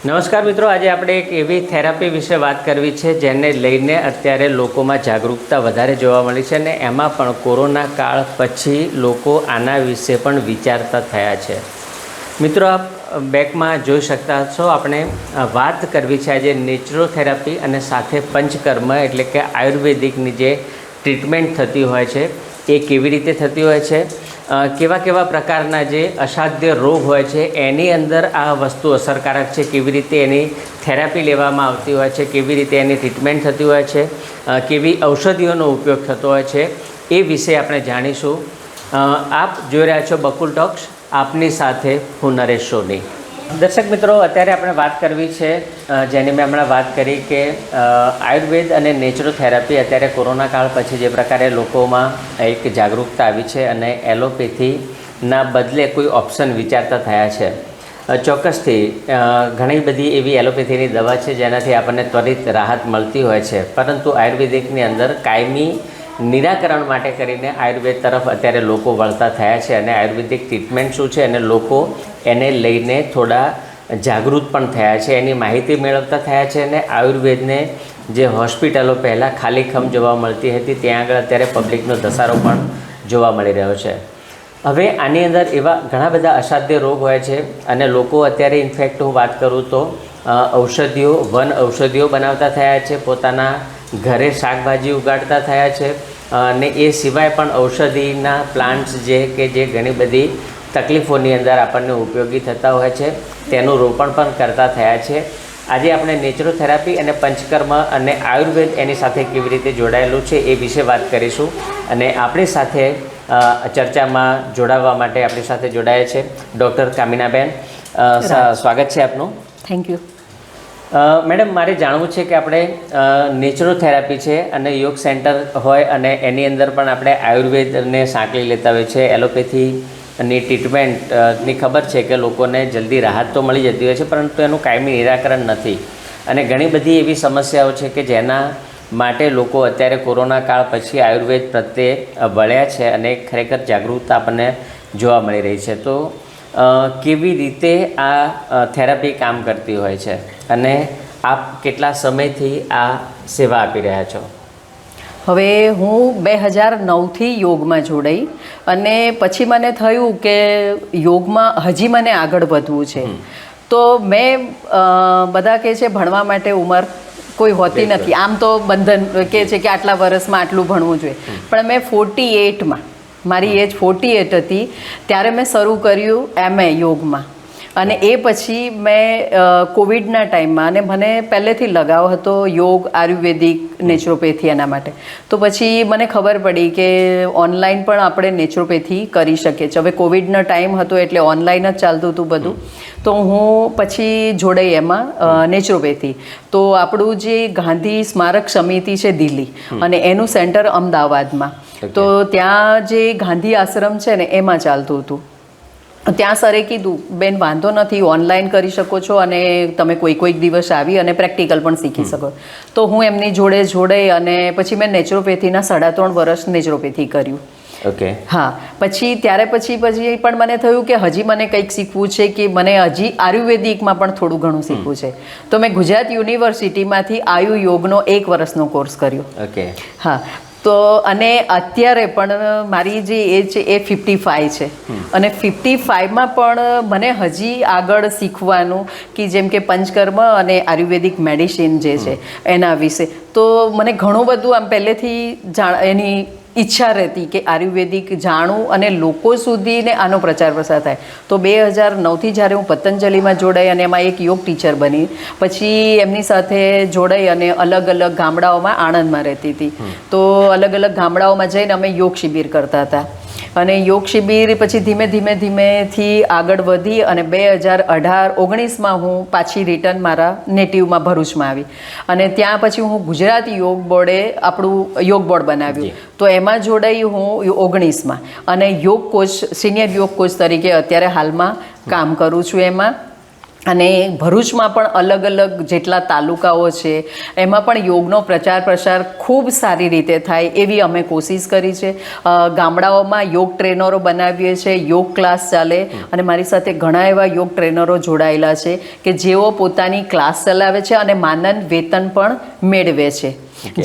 નમસ્કાર મિત્રો, આજે આપણે એક એવી થેરાપી વિશે વાત કરવી છે જેને લઈને અત્યારે લોકોમાં જાગૃતતા વધારે જોવા મળી છે અને એમાં પણ કોરોના કાળ પછી લોકો આના વિશે પણ વિચારતા થયા છે. મિત્રો, આપ બેકમાં જોઈ શકતા છો, આપણે વાત કરવી છે આજે નેચરોથેરાપી અને સાથે પંચકર્મ એટલે કે આયુર્વેદિકની જે ટ્રીટમેન્ટ થતી હોય છે એ કેવી રીતે થતી હોય છે, કેવા કેવા પ્રકારના જે અસાધ્ય રોગ હોય છે એની અંદર આ વસ્તુ અસરકારક છે, કેવી રીતે એની થેરાપી લેવામાં આવતી હોય છે, કેવી રીતે એની ટ્રીટમેન્ટ થતી હોય છે, કેવી ઔષધિઓનો ઉપયોગ થતો હોય છે, એ વિશે આપણે જાણીશું. આપ જોઈ રહ્યા છો બકુલ ટોક્સ, આપની સાથે હું નરેશ સોની. દર્શક મિત્રો, અત્યારે આપણે વાત કરવી છે જેની મેં હમણાં વાત કરી કે આયુર્વેદ અને નેચરોથેરાપી અત્યારે કોરોના કાળ પછી જે પ્રકારે લોકોમાં એક જાગૃતતા આવી છે અને એલોપેથીના બદલે કોઈ ઓપ્શન વિચારતા થયા છે. ચોક્કસથી ઘણી બધી એવી એલોપેથીની દવા છે જેનાથી આપણને ત્વરિત રાહત મળતી હોય છે, પરંતુ આયુર્વેદિકની અંદર કાયમી નિરાકરણ માટે કરીને આયુર્વેદ તરફ અત્યારે લોકો વળતા થયા છે અને આયુર્વેદિક ટ્રીટમેન્ટ શું છે અને લોકો એને લઈને થોડા જાગૃત પણ થયા છે, એની માહિતી મેળવતા થયા છે અને આયુર્વેદને જે હોસ્પિટલો પહેલાં ખાલીખમ જોવા મળતી હતી ત્યાં આગળ અત્યારે પબ્લિકનો ધસારો પણ જોવા મળી રહ્યો છે. હવે આની અંદર એવા ઘણા બધા અસાધ્ય રોગ હોય છે અને લોકો અત્યારે ઇનફેક્ટ હું વાત કરું તો ઔષધિઓ વન ઔષધિઓ બનાવતા થયા છે, પોતાના ઘરે શાકભાજી ઉગાડતા થયા છે અને એ સિવાય પણ ઔષધિના પ્લાન્ટ્સ જે ઘણી બધી તકલીફોની અંદર આપણને ઉપયોગી થતા હોય છે તેનું રોપણ પણ કરતા થયા છે. આજે આપણે નેચરોથેરાપી અને પંચકર્મ અને આયુર્વેદ એની સાથે કેવી રીતે જોડાયેલું છે એ વિશે વાત કરીશું અને આપણી સાથે ચર્ચામાં જોડાવા માટે આપણી સાથે જોડાયા છે ડૉક્ટર કામિનાબેન. સ્વાગત છે આપનું. Thank you. મેડમ, મારે જાણવું છે કે આપણે નેચરોથેરાપી છે અને યોગ સેન્ટર હોય અને એની અંદર પણ આપણે આયુર્વેદને સાંકળી લેતા હોય છે. એલોપેથીની ટ્રીટમેન્ટની ખબર છે કે લોકોને જલ્દી રાહત તો મળી જતી હોય છે, પરંતુ એનું કાયમી નિરાકરણ નથી અને ઘણી બધી એવી સમસ્યાઓ છે કે જેના માટે લોકો અત્યારે કોરોના કાળ પછી આયુર્વેદ પ્રત્યે વળ્યા છે અને ખરેખર જાગૃતતા આપણને જોવા મળી રહી છે. તો કેવી રીતે આ થેરાપી કામ કરતી હોય છે અને આપ કેટલા સમયથી આ સેવા આપી રહ્યા છો? હવે હું 2009થી યોગમાં જોડાઈ અને પછી મને થયું કે યોગમાં હજી મને આગળ વધવું છે. તો મેં બધા કહે છે ભણવા માટે ઉંમર કોઈ હોતી નથી, આમ તો બંધન કહે છે કે આટલા વર્ષમાં આટલું ભણવું જોઈએ, પણ મેં 48માં, મારી એજ 48 હતી ત્યારે મેં શરૂ કર્યું MA યોગમાં અને એ પછી મેં કોવિડના ટાઈમમાં, અને મને પહેલેથી લગાવ હતો યોગ, આયુર્વેદિક, નેચરોપેથી એના માટે. તો પછી મને ખબર પડી કે ઓનલાઈન પણ આપણે નેચરોપેથી કરી શકીએ છીએ. હવે કોવિડનો ટાઈમ હતો એટલે ઓનલાઈન જ ચાલતું હતું બધું. તો હું પછી જોડાઈ એમાં નેચરોપેથી. તો આપણું જે ગાંધી સ્મારક સમિતિ છે દિલ્હી અને એનું સેન્ટર અમદાવાદમાં, તો ત્યાં જે ગાંધી આશ્રમ છે ને એમાં ચાલતું હતું. ત્યાં સરે કીધું બેન વાંધો નથી, ઓનલાઈન કરી શકો છો અને તમે કોઈક દિવસ આવી અને પ્રેક્ટિકલ પણ શીખી શકો. તો હું એમની જોડે જોડાઈ અને પછી મેં નેચરોપેથીના 3.5 વર્ષ નેચરોપેથી કર્યું. ઓકે. હા, પછી પણ મને થયું કે હજી મને કંઈક શીખવું છે, કે મને હજી આયુર્વેદિકમાં પણ થોડું ઘણું શીખવું છે. તો મેં ગુજરાત યુનિવર્સિટીમાંથી આયુ યોગનો 1 વર્ષનો કોર્સ કર્યો. ઓકે. હા, તો અને અત્યારે પણ મારી જે એજ છે એ 55 છે અને 55માં પણ મને હજી આગળ શીખવાનું, કે જેમ કે પંચકર્મ અને આયુર્વેદિક મેડિસિન જે છે એના વિશે તો મને ઘણું બધું આમ પહેલેથી એની ઈચ્છા રહેતી કે આયુર્વેદિક જાણું અને લોકો સુધીને આનો પ્રચાર પ્રસાર થાય. તો 2009થી જ્યારે હું પતંજલિમાં જોડાઈ અને એમાં એક યોગ ટીચર બની, પછી એમની સાથે જોડાઈ અને અલગ અલગ ગામડાઓમાં, આણંદમાં રહેતી હતી, તો અલગ અલગ ગામડાઓમાં જઈને અમે યોગ શિબિર કરતા હતા. અને યોગ શિબિર પછી ધીમેથી આગળ વધી અને 2018-19માં હું પાછી રિટર્ન મારા નેટિવમાં ભરૂચમાં આવી અને ત્યાં પછી હું ગુજરાતી યોગ બોર્ડે આપણું યોગ બોર્ડ બનાવ્યું. તો એમાં જોડાઈ હું 19માં અને યોગ કોચ, સિનિયર યોગ કોચ તરીકે અત્યારે હાલમાં કામ કરું છું એમાં. અને ભરૂચમાં પણ અલગ અલગ જેટલા તાલુકાઓ છે એમાં પણ યોગનો પ્રચાર પ્રસાર ખૂબ સારી રીતે થાય એવી અમે કોશિશ કરી છે. ગામડાઓમાં યોગ ટ્રેનરો બનાવીએ છીએ, યોગ ક્લાસ ચાલે અને મારી સાથે ઘણા એવા યોગ ટ્રેનરો જોડાયેલા છે કે જેઓ પોતાની ક્લાસ ચલાવે છે અને માનદ વેતન પણ મેળવે છે.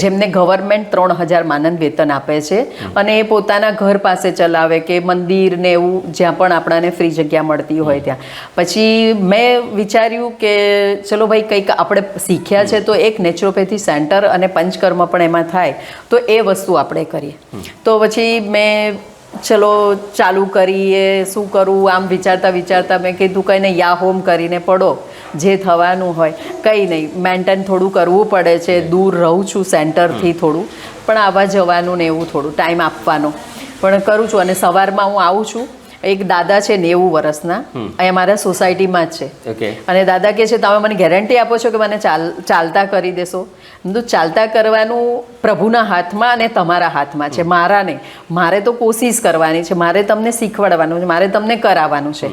જેમને ગવર્મેન્ટ 3000 માનદ વેતન આપે છે અને એ પોતાના ઘર પાસે ચલાવે કે મંદિર ને એવું જ્યાં પણ આપણાને ફ્રી જગ્યા મળતી હોય ત્યાં. પછી મેં વિચાર્યું કે ચલો ભાઈ કંઈક આપણે શીખ્યા છે તો એક નેચરોપેથી સેન્ટર અને પંચકર્મ પણ એમાં થાય તો એ વસ્તુ આપણે કરીએ. તો પછી મેં ચલો ચાલુ કરીએ, શું કરું આમ વિચારતા વિચારતા મેં કીધું કંઈ નહીં, યા હોમ કરીને પડો, જે થવાનું હોય. કંઈ નહીં, મેન્ટેન થોડું કરવું પડે છે, દૂર રહું છું સેન્ટરથી થોડું, પણ આવવા જવાનું ને એવું થોડું ટાઈમ આપવાનો પણ કરું છું. અને સવારમાં હું આવું છું. એક દાદા છે 90 વર્ષના, અહીંયા મારા સોસાયટીમાં જ છે. અને દાદા કહે છે તમે મને ગેરંટી આપો છો કે મને ચાલતા કરી દેશો? ચાલતા કરવાનું પ્રભુના હાથમાં અને તમારા હાથમાં છે, મારા નહીં. મારે તો કોશિશ કરવાની છે, મારે તમને શીખવાડવાનું છે, મારે તમને કરાવવાનું છે.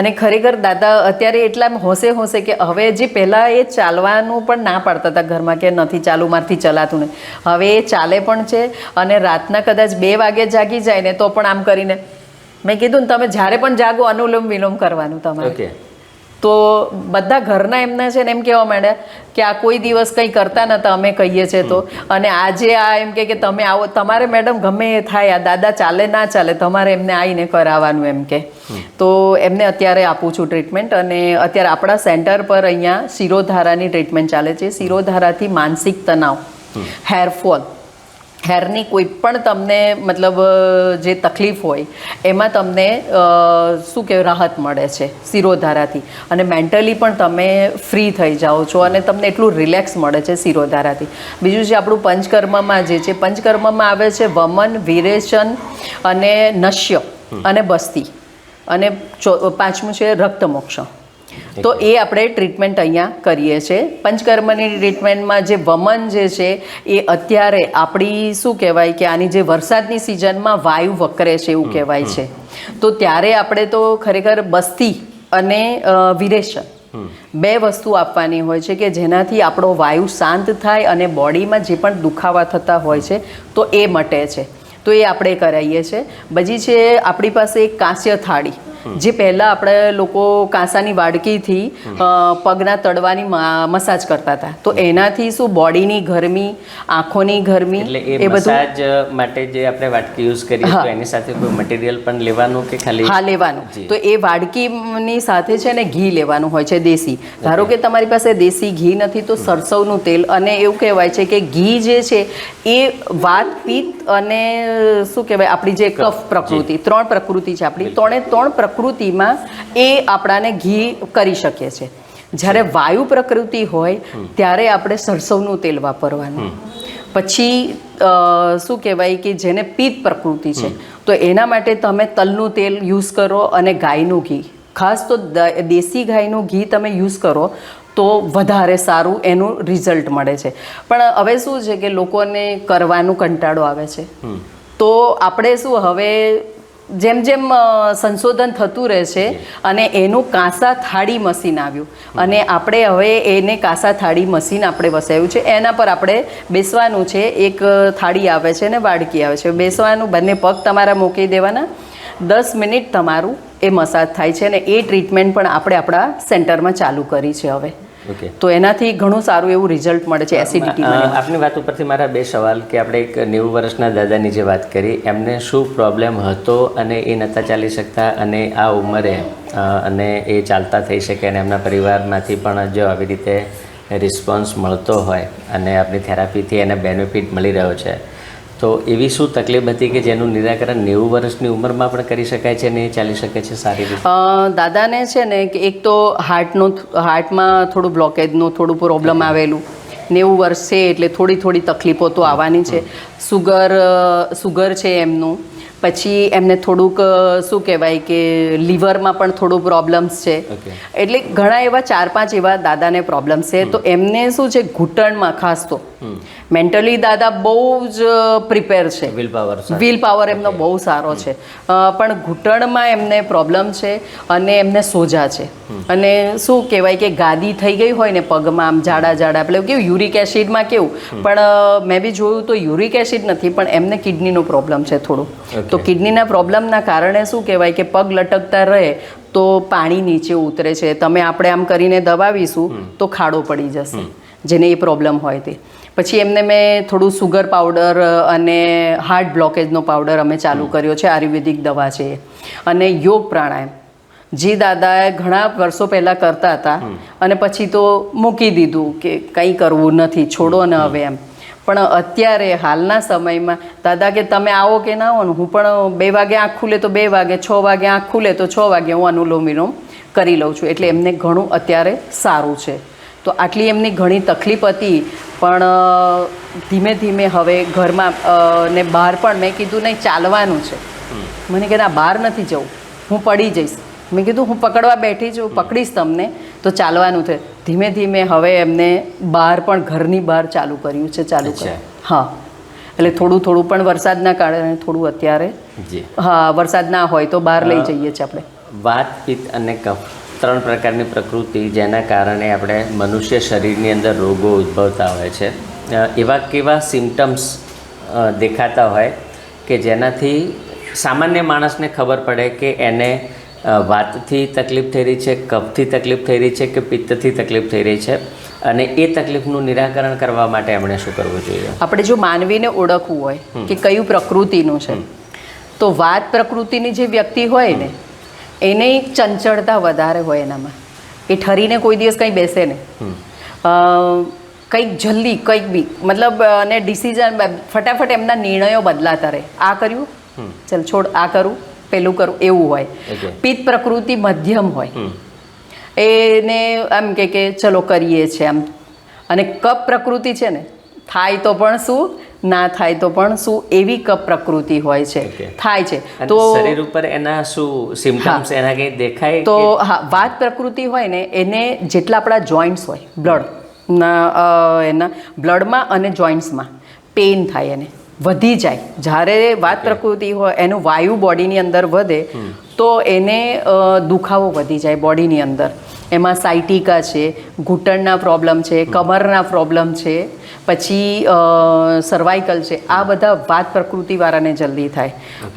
અને ખરેખર દાદા અત્યારે એટલા હોશે કે હવે જે પહેલાં એ ચાલવાનું પણ ના પાડતા હતા ઘરમાં કે નથી ચાલુ, મારથી ચલાતું નહીં, હવે એ ચાલે પણ છે. અને રાતના કદાચ 2 વાગે જાગી જાય ને તો પણ આમ કરીને મેં કીધું ને તમે જ્યારે પણ જાગો અનુલોમ વિલોમ કરવાનું તમારે. તો બધા ઘરના એમના છે ને એમ કહેવા માંડ્યા કે આ કોઈ દિવસ કંઈ કરતા નહોતા, અમે કહીએ છીએ તો, અને આજે આ એમ કે તમે આવો, તમારે મેડમ ગમે એ થાય, આ દાદા ચાલે ના ચાલે તમારે એમને આવીને કરાવવાનું એમ કે. તો એમને અત્યારે આપું છું ટ્રીટમેન્ટ. અને અત્યારે આપણા સેન્ટર પર અહીંયા શિરોધારાની ટ્રીટમેન્ટ ચાલે છે. શિરોધારાથી માનસિક તણાવ, હેરફોલ, હેરની કોઈ પણ તમને મતલબ જે તકલીફ હોય એમાં તમને શું કહેવાય રાહત મળે છે શિરોધારાથી. અને મેન્ટલી પણ તમે ફ્રી થઈ જાઓ છો અને તમને એટલું રિલેક્સ મળે છે શિરોધારાથી. બીજું છે આપણું પંચકર્મમાં જે છે, પંચકર્મમાં આવે છે વમન, વિરેચન અને નશ્ય અને બસ્તી, અને 5મું છે રક્તમોક્ષ. તો એ આપણે ટ્રીટમેન્ટ અહીંયા કરીએ છીએ. પંચકર્મની ટ્રીટમેન્ટમાં જે વમન જે છે એ અત્યારે આપણી શું કહેવાય કે આની જે વરસાદની સિઝનમાં વાયુ વકરે છે એવું કહેવાય છે, તો ત્યારે આપણે તો ખરેખર બસ્તી અને વિરેચન 2 વસ્તુ આપવાની હોય છે કે જેનાથી આપણો વાયુ શાંત થાય અને બોડીમાં જે પણ દુખાવા થતા હોય છે તો એ મટે છે. તો એ આપણે કરાવીએ છીએ. બીજી છે આપણી પાસે એક કાંસ્ય થાળી, જે પહેલાં આપણે લોકો કાંસાની વાડકીથી પગના તળવાની મસાજ કરતા હતા. તો એનાથી શું બોડીની ગરમી, આંખોની ગરમી, એ મસાજ માટે જે આપણે વાડકી યુઝ કરીએ તો એની સાથે કોઈ મટીરિયલ પણ લેવાનું કે ખાલી? હા, લેવાનું. તો એ વાડકીની સાથે છે ને ઘી લેવાનું હોય છે દેશી. ધારો કે તમારી પાસે દેશી ઘી નથી તો સરસવનું તેલ, અને એવું કહેવાય છે કે ઘી જે છે એ વાત, પિત્ત અને શું કહેવાય આપણી જે કફ પ્રકૃતિ, 3 પ્રકૃતિ છે આપણી, 3 પ્રકૃતિમાં એ આપણાને ઘી કરી શકે છે. જ્યારે વાયુ પ્રકૃતિ હોય ત્યારે આપણે સરસવનું તેલ વાપરવાનું. પછી શું કહેવાય કે જેને પિત્ત પ્રકૃતિ છે તો એના માટે તમે તલનું તેલ યુઝ કરો અને ગાયનું ઘી, ખાસ તો દેશી ગાયનું ઘી તમે યુઝ કરો તો વધારે સારું એનું રિઝલ્ટ મળે છે. પણ હવે શું છે કે લોકોને કરવાનું કંટાળો આવે છે, તો આપણે શું હવે જેમ જેમ સંશોધન થતું રહે છે અને એનું કાંસા થાળી મશીન આવ્યું અને આપણે હવે એને કાંસા થાળી મશીન આપણે વસાવ્યું છે. એના પર આપણે બેસવાનું છે. એક થાળી આવે છે ને વાડકી આવે છે, બેસવાનું, બંને પગ તમારા મૂકી દેવાના, 10 મિનિટ તમારું એ મસાજ થાય છે. અને એ ટ્રીટમેન્ટ પણ આપણે આપણા સેન્ટરમાં ચાલુ કરી છે હવે. તો એનાથી ઘણું સારું એવું રિઝલ્ટ મળે છે એસિડિટીમાં. આપની વાત ઉપરથી મારા 2 સવાલ કે આપણે એક 90 વર્ષના દાદાની જે વાત કરી, એમને શું પ્રોબ્લેમ હતો અને એ નહોતા ચાલી શકતા, અને આ ઉંમરે અને એ ચાલતા થઈ શકે, અને એમના પરિવારમાંથી પણ જો આવી રીતે રિસ્પોન્સ મળતો હોય અને આપણી થેરાપીથી એને બેનિફિટ મળી રહ્યો છે, તો એવી શું તકલીફ હતી કે જેનું નિરાકરણ 90 વર્ષની ઉંમરમાં પણ કરી શકાય છે ને એ ચાલી શકે છે સારી રીતે? દાદાને છે ને એક તો હાર્ટમાં થોડું બ્લોકેજનું થોડું પ્રોબ્લેમ આવેલું, 90 વર્ષ છે એટલે થોડી તકલીફો તો આવવાની છે. સુગર છે એમનું. પછી એમને થોડુંક શું કહેવાય કે લીવરમાં પણ થોડું પ્રોબ્લેમ્સ છે. એટલે ઘણા એવા 4-5 એવા દાદાને પ્રોબ્લેમ્સ છે. તો એમને શું છે ઘૂંટણમાં ખાસ તો મેન્ટલી દાદા બહુ જ પ્રિપેર છે, વિલ પાવર એમનો બહુ સારો છે, પણ ઘૂંટણમાં એમને પ્રોબ્લેમ છે અને એમને સોજા છે. અને શું કહેવાય કે ગાદી થઈ ગઈ હોય ને પગમાં આમ જાડા જાડા, એટલે કેવું યુરિક એસિડમાં કેવું, પણ મેં બી જોયું તો યુરિક એસિડ નથી, પણ એમને કિડનીનો પ્રોબ્લેમ છે થોડું. તો કિડનીના પ્રોબ્લેમના કારણે શું કહેવાય કે પગ લટકતા રહે તો પાણી નીચે ઉતરે છે. આપણે આમ કરીને દબાવીશું તો ખાડો પડી જશે, જેને એ પ્રોબ્લેમ હોય તે. પછી એમને મેં થોડું સુગર પાવડર અને હાર્ટ બ્લોકેજનો પાવડર અમે ચાલુ કર્યો છે, આયુર્વેદિક દવા છે. અને યોગ પ્રાણાયામ જે દાદાએ ઘણા વર્ષો પહેલાં કરતા હતા અને પછી તો મૂકી દીધું કે કંઈ કરવું નથી, છોડો ને હવે એમ. પણ અત્યારે હાલના સમયમાં દાદા કે તમે આવો કે ના આવો ને, હું પણ 2 વાગે આંખ ખુલે તો 2 વાગે, 6 વાગે આંખ ખુલે તો 6 વાગે હું અનુલોમ વિલોમ કરી લઉં છું. એટલે એમને ઘણું અત્યારે સારું છે. તો આટલી એમની ઘણી તકલીફ હતી, પણ ધીમે ધીમે હવે ઘરમાં ને બહાર પણ મેં કીધું નહીં ચાલવાનું છે. મને કે ના બહાર નથી જવું, હું પડી જઈશ. મેં કીધું હું પકડવા બેઠી છું, પકડીશ તમને, તો ચાલવાનું છે. ધીમે ધીમે હવે એમને બહાર પણ ઘરની બહાર ચાલુ કર્યું છે, ચાલુ કર્યું. હા, એટલે થોડું થોડું, પણ વરસાદના કારણે થોડું અત્યારે, હા વરસાદ ના હોય તો બહાર લઈ જઈએ છીએ આપણે. વાત, પિત્ત અને કફ 3 પ્રકારની પ્રકૃતિ જેના કારણે આપણે મનુષ્ય શરીરની અંદર રોગો ઉદ્ભવતા હોય છે. એવા કેવા સિમ્ટમ્સ દેખાતા હોય કે જેનાથી સામાન્ય માણસને ખબર પડે કે એને વાતથી તકલીફ થઈ રહી છે, કફથી તકલીફ થઈ રહી છે કે પિત્તથી તકલીફ થઈ રહી છે, અને એ તકલીફનું નિરાકરણ કરવા માટે એમણે શું કરવું જોઈએ? આપણે જો માનવીને ઓળખવું હોય કે કયું પ્રકૃતિનું છે, તો વાત પ્રકૃતિની જે વ્યક્તિ હોય ને એને ચંચળતા વધારે હોય એનામાં. એ ઠરીને કોઈ દિવસ કંઈ બેસે ને, કંઈક જલ્દી કંઈક બી મતલબ, અને ડિસિઝન ફટાફટ એમના નિર્ણયો બદલાતા રહે. આ કર્યું, ચાલ છોડ, આ કરું, પેલું કરું, એવું હોય. પિત્ત પ્રકૃતિ મધ્યમ હોય, એને આમ કે ચલો કરીએ છે આમ. અને કફ પ્રકૃતિ છે ને, થાય તો પણ શું, ના થાય તો પણ શું, એવી કફ પ્રકૃતિ હોય છે. થાય છે તો શરીર ઉપર એના શું સિમ્પટમ્સ એના કંઈ દેખાય? તો હા, વાત પ્રકૃતિ હોય ને એને જેટલા આપણા જોઈન્ટ્સ હોય, બ્લડ એના બ્લડમાં અને જોઈન્ટ્સમાં પેઇન થાય, એને વધી જાય. જ્યારે વાત પ્રકૃતિ હોય એનું વાયુ બોડીની અંદર વધે તો એને દુખાવો વધી જાય બોડીની અંદર. એમાં સાયટિકા છે, ઘૂંટણના પ્રોબ્લેમ છે, કમરના પ્રોબ્લેમ છે, પછી સર્વાઇકલ છે. આ બધા વાત પ્રકૃતિવાળાને જલ્દી થાય.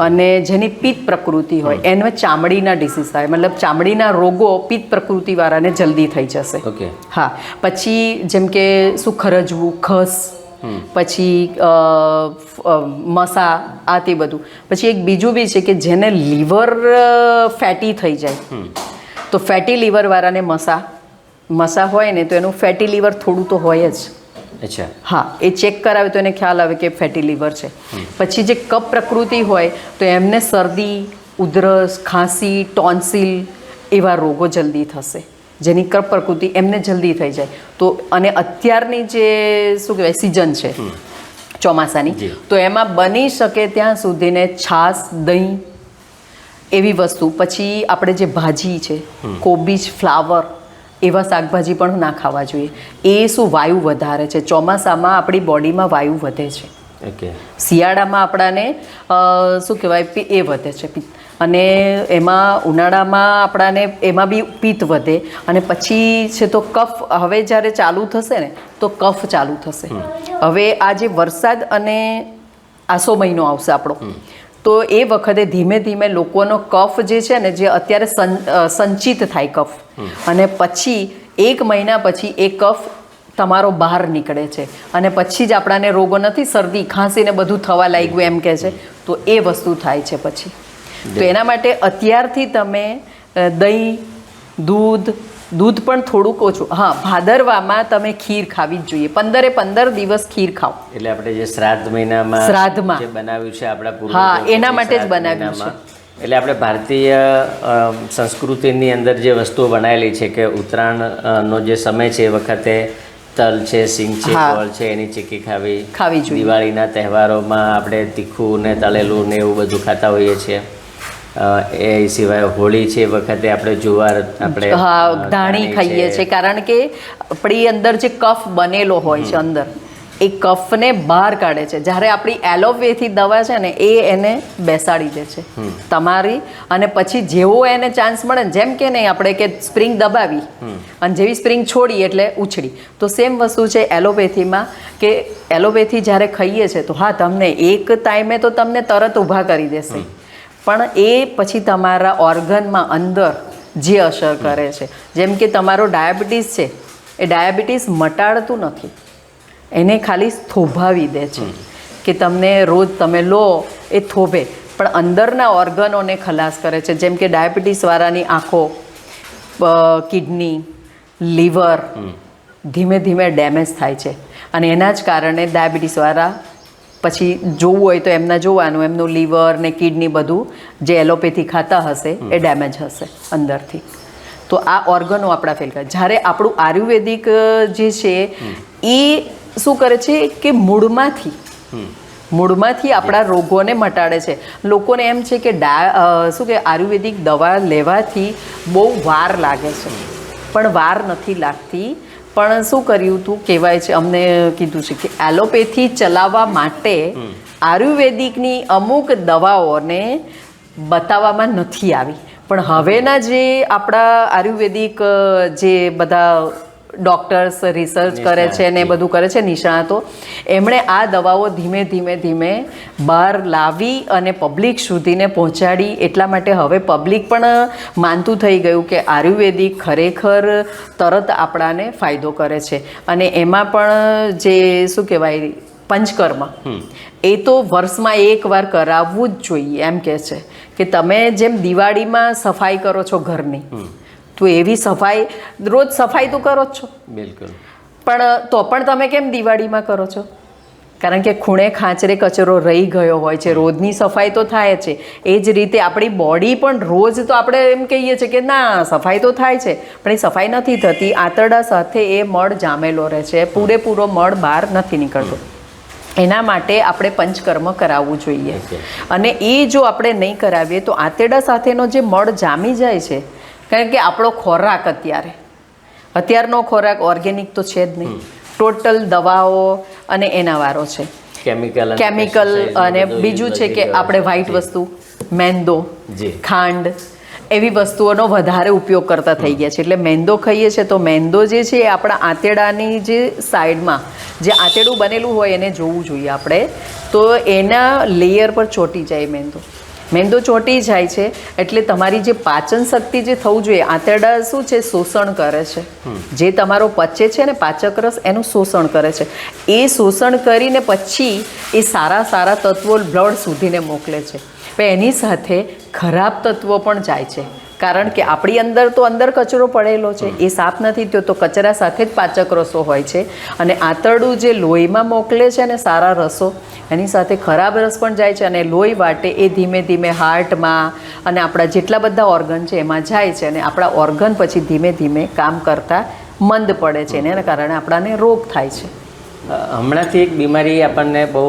અને જેની પિત્ત પ્રકૃતિ હોય એને ચામડીના ડિસીઝ થાય, મતલબ ચામડીના રોગો પિત્ત પ્રકૃતિવાળાને જલ્દી થઈ જશે. હા, પછી જેમ કે શું ખરજવું, ખસ, પછી મસા, આ તે બધું. પછી એક બીજું બી છે કે જેને લીવર ફેટી થઈ જાય, તો ફેટી લીવરવાળાને મસા હોય ને તો એનું ફેટી લીવર થોડું તો હોય જ. અચ્છા. હા, એ ચેક કરાવે તો એને ખ્યાલ આવે કે ફેટી લીવર છે. પછી જે કફ પ્રકૃતિ હોય તો એમને શરદી, ઉધરસ, ખાંસી, ટોન્સિલ એવા રોગો જલ્દી થશે. જેની કફ પ્રકૃતિ એમને જલ્દી થઈ જાય. તો અને અત્યારની જે શું કહેવાય સિઝન છે ચોમાસાની, તો એમાં બની શકે ત્યાં સુધીને છાશ, દહીં એવી વસ્તુ. પછી આપણે જે ભાજી છે, કોબીજ, ફ્લાવર, એવા શાકભાજી પણ ના ખાવા જોઈએ. એ શું વાયુ વધારે છે. ચોમાસામાં આપણી બોડીમાં વાયુ વધે છે. શિયાળામાં આપણાને શું કહેવાય એ વધે છે, અને એમાં ઉનાળામાં આપણાને એમાં બી પિત્ત વધે. અને પછી છે તો કફ, હવે જ્યારે ચાલુ થશે ને તો કફ ચાલુ થશે. હવે આ જે વરસાદ અને આસો મહિનો આવશે આપણો, તો એ વખતે ધીમે ધીમે લોકોનો કફ જે છે ને, જે અત્યારે સંચિત થાય કફ, અને પછી 1 મહિના પછી એ કફ તમારો બહાર નીકળે છે. અને પછી જ આપણાને રોગો નથી, શરદી, ખાંસી ને બધું થવા લાગ્યું એમ કહે છે. તો એ વસ્તુ થાય છે પછી. તો એના માટે અત્યારથી તમે દહીં, દૂધ પણ થોડુંક ઓછું. હા, ભાદરવામાં તમે ખીર ખાવી જ જોઈએ. 15 દિવસ ખીર ખાઓ. એટલે આપણે જે શ્રાદ્ધ મહિનામાં જે બનાવ્યું છે આપણા પૂર્વજો, હા, એના માટે જ બનાવ્યું છે. એટલે આપણે ભારતીય સંસ્કૃતિની અંદર જે વસ્તુઓ બનાવેલી છે કે ઉત્તરાયણનો જે સમય છે એ વખતે તલ છે, સિંગ છે, ગોળ છે, એની ચીક્કી ખાવી જોઈએ. દિવાળીના તહેવારોમાં આપણે તીખું ને તળેલું ને એવું બધું ખાતા હોઈએ છીએ. એ સિવાય હોળી છે વખતે આપણે જુવાર, આપણે ધાણી ખાઈએ છીએ, કારણ કે આપણી અંદર જે કફ બનેલો હોય છે અંદર, એ કફને બહાર કાઢે છે. જ્યારે આપણી એલોપેથી દવા છે ને એ એને બેસાડી દે છે તમારી, અને પછી જેવો એને ચાન્સ મળે ને, જેમ કે નહીં આપણે કે સ્પ્રિંગ દબાવી અને જેવી સ્પ્રિંગ છોડી એટલે ઉછળી, તો સેમ વસ્તુ છે એલોપેથીમાં કે એલોપેથી જ્યારે ખાઈએ છે તો હા તમને એક ટાઈમે તો તમને તરત ઊભા કરી દેશે, પણ એ પછી તમારા ઓર્ગનમાં અંદર જે અસર કરે છે, જેમ કે તમારો ડાયાબિટીસ છે, એ ડાયાબિટીસ મટાડતું નથી, એને ખાલી થોભાવી દે છે કે તમને રોજ તમે લો એ થોભે, પણ અંદરના ઓર્ગનોને ખલાસ કરે છે. જેમ કે ડાયાબિટીસવાળાની આંખો, કિડની, લીવર ધીમે ધીમે ડેમેજ થાય છે, અને એના જ કારણે ડાયાબિટીસવાળા પછી જોવું હોય તો એમના જોવાનું, એમનું લીવર ને કિડની બધું જે એલોપેથી ખાતા હશે એ ડેમેજ હશે અંદરથી. તો આ ઓર્ગનો આપણા ફેલ કરે. જ્યારે આપણું આયુર્વેદિક જે છે એ શું કરે છે કે મૂળમાંથી આપણા રોગોને મટાડે છે. લોકોને એમ છે કે શું કે આયુર્વેદિક દવા લેવાથી બહુ વાર લાગે છે, પણ વાર નથી લાગતી. પણ શું કર્યું હતું કહેવાય છે, અમને કીધું છે કે એલોપેથી ચલાવવા માટે આયુર્વેદિકની અમુક દવાઓને બતાવવામાં નથી આવી, પણ હવેના જે આપણા આયુર્વેદિક જે બધા ડૉક્ટર્સ રિસર્ચ કરે છે ને બધું કરે છે, નિષ્ણાતો, એમણે આ દવાઓ ધીમે ધીમે બહાર લાવી અને પબ્લિક સુધીને પહોંચાડી. એટલા માટે હવે પબ્લિક પણ માનતું થઈ ગયું કે આયુર્વેદિક ખરેખર તરત આપણાને ફાયદો કરે છે. અને એમાં પણ જે શું કહેવાય પંચકર્મ, એ તો વર્ષમાં એકવાર કરાવવું જ જોઈએ. એમ કહે છે કે તમે જેમ દિવાળીમાં સફાઈ કરો છો ઘરની, તો એવી સફાઈ રોજ સફાઈ તો કરો જ છો, બિલકુલ, પણ તો પણ તમે કેમ દિવાળીમાં કરો છો? કારણ કે ખૂણે ખાંચરે કચરો રહી ગયો હોય છે. રોજની સફાઈ તો થાય છે. એ જ રીતે આપણી બોડી પણ રોજ તો આપણે એમ કહીએ છીએ કે ના સફાઈ તો થાય છે, પણ એ સફાઈ નથી થતી. આંતરડા સાથે એ મળ જામેલો રહે છે, પૂરેપૂરો મળ બહાર નથી નીકળતો. એના માટે આપણે પંચકર્મ કરાવવું જોઈએ. અને એ જો આપણે નહીં કરાવીએ તો આંતરડા સાથેનો જે મળ જામી જાય છે, કારણ કે આપણો ખોરાક અત્યારનો ખોરાક ઓર્ગેનિક તો છે જ નહીં, ટોટલ દવાઓ અને એના વારો છે, કેમિકલ, અને બીજું છે કે આપણે વ્હાઈટ વસ્તુ, મેંદો, ખાંડ, એવી વસ્તુઓનો વધારે ઉપયોગ કરતા થઈ ગયા છે. એટલે મેંદો ખાઈએ છીએ તો મેંદો જે છે એ આપણા આંતરડાની જે સાઈડમાં જે આંતરડું બનેલું હોય એને જોવું જોઈએ આપણે, તો એના લેયર પર ચોંટી જાય મેંદો ચોંટી જાય છે એટલે તમારી જે પાચન શક્તિ જે થવું જોઈએ, આંતરડા શું છે શોષણ કરે છે, જે તમારો પચે છે ને પાચક રસ એનું શોષણ કરે છે. એ શોષણ કરીને પછી એ સારા તત્વો બ્લડ સુધીને મોકલે છે, પણ એની સાથે ખરાબ તત્વો પણ જાય છે. કારણ કે આપણી અંદર કચરો પડેલો છે, એ સાફ નથી થયો, તો કચરા સાથે જ પાચક રસો હોય છે. અને આંતરડું જે લોહીમાં મોકલે છે ને સારા રસો, એની સાથે ખરાબ રસ પણ જાય છે, અને લોહી વાટે એ ધીમે ધીમે હાર્ટમાં અને આપણા જેટલા બધા ઓર્ગન છે એમાં જાય છે, અને આપણા ઓર્ગન પછી ધીમે ધીમે કામ કરતાં મંદ પડે છે, એના કારણે આપણાને રોગ થાય છે. હમણાંથી એક બીમારી આપણને બહુ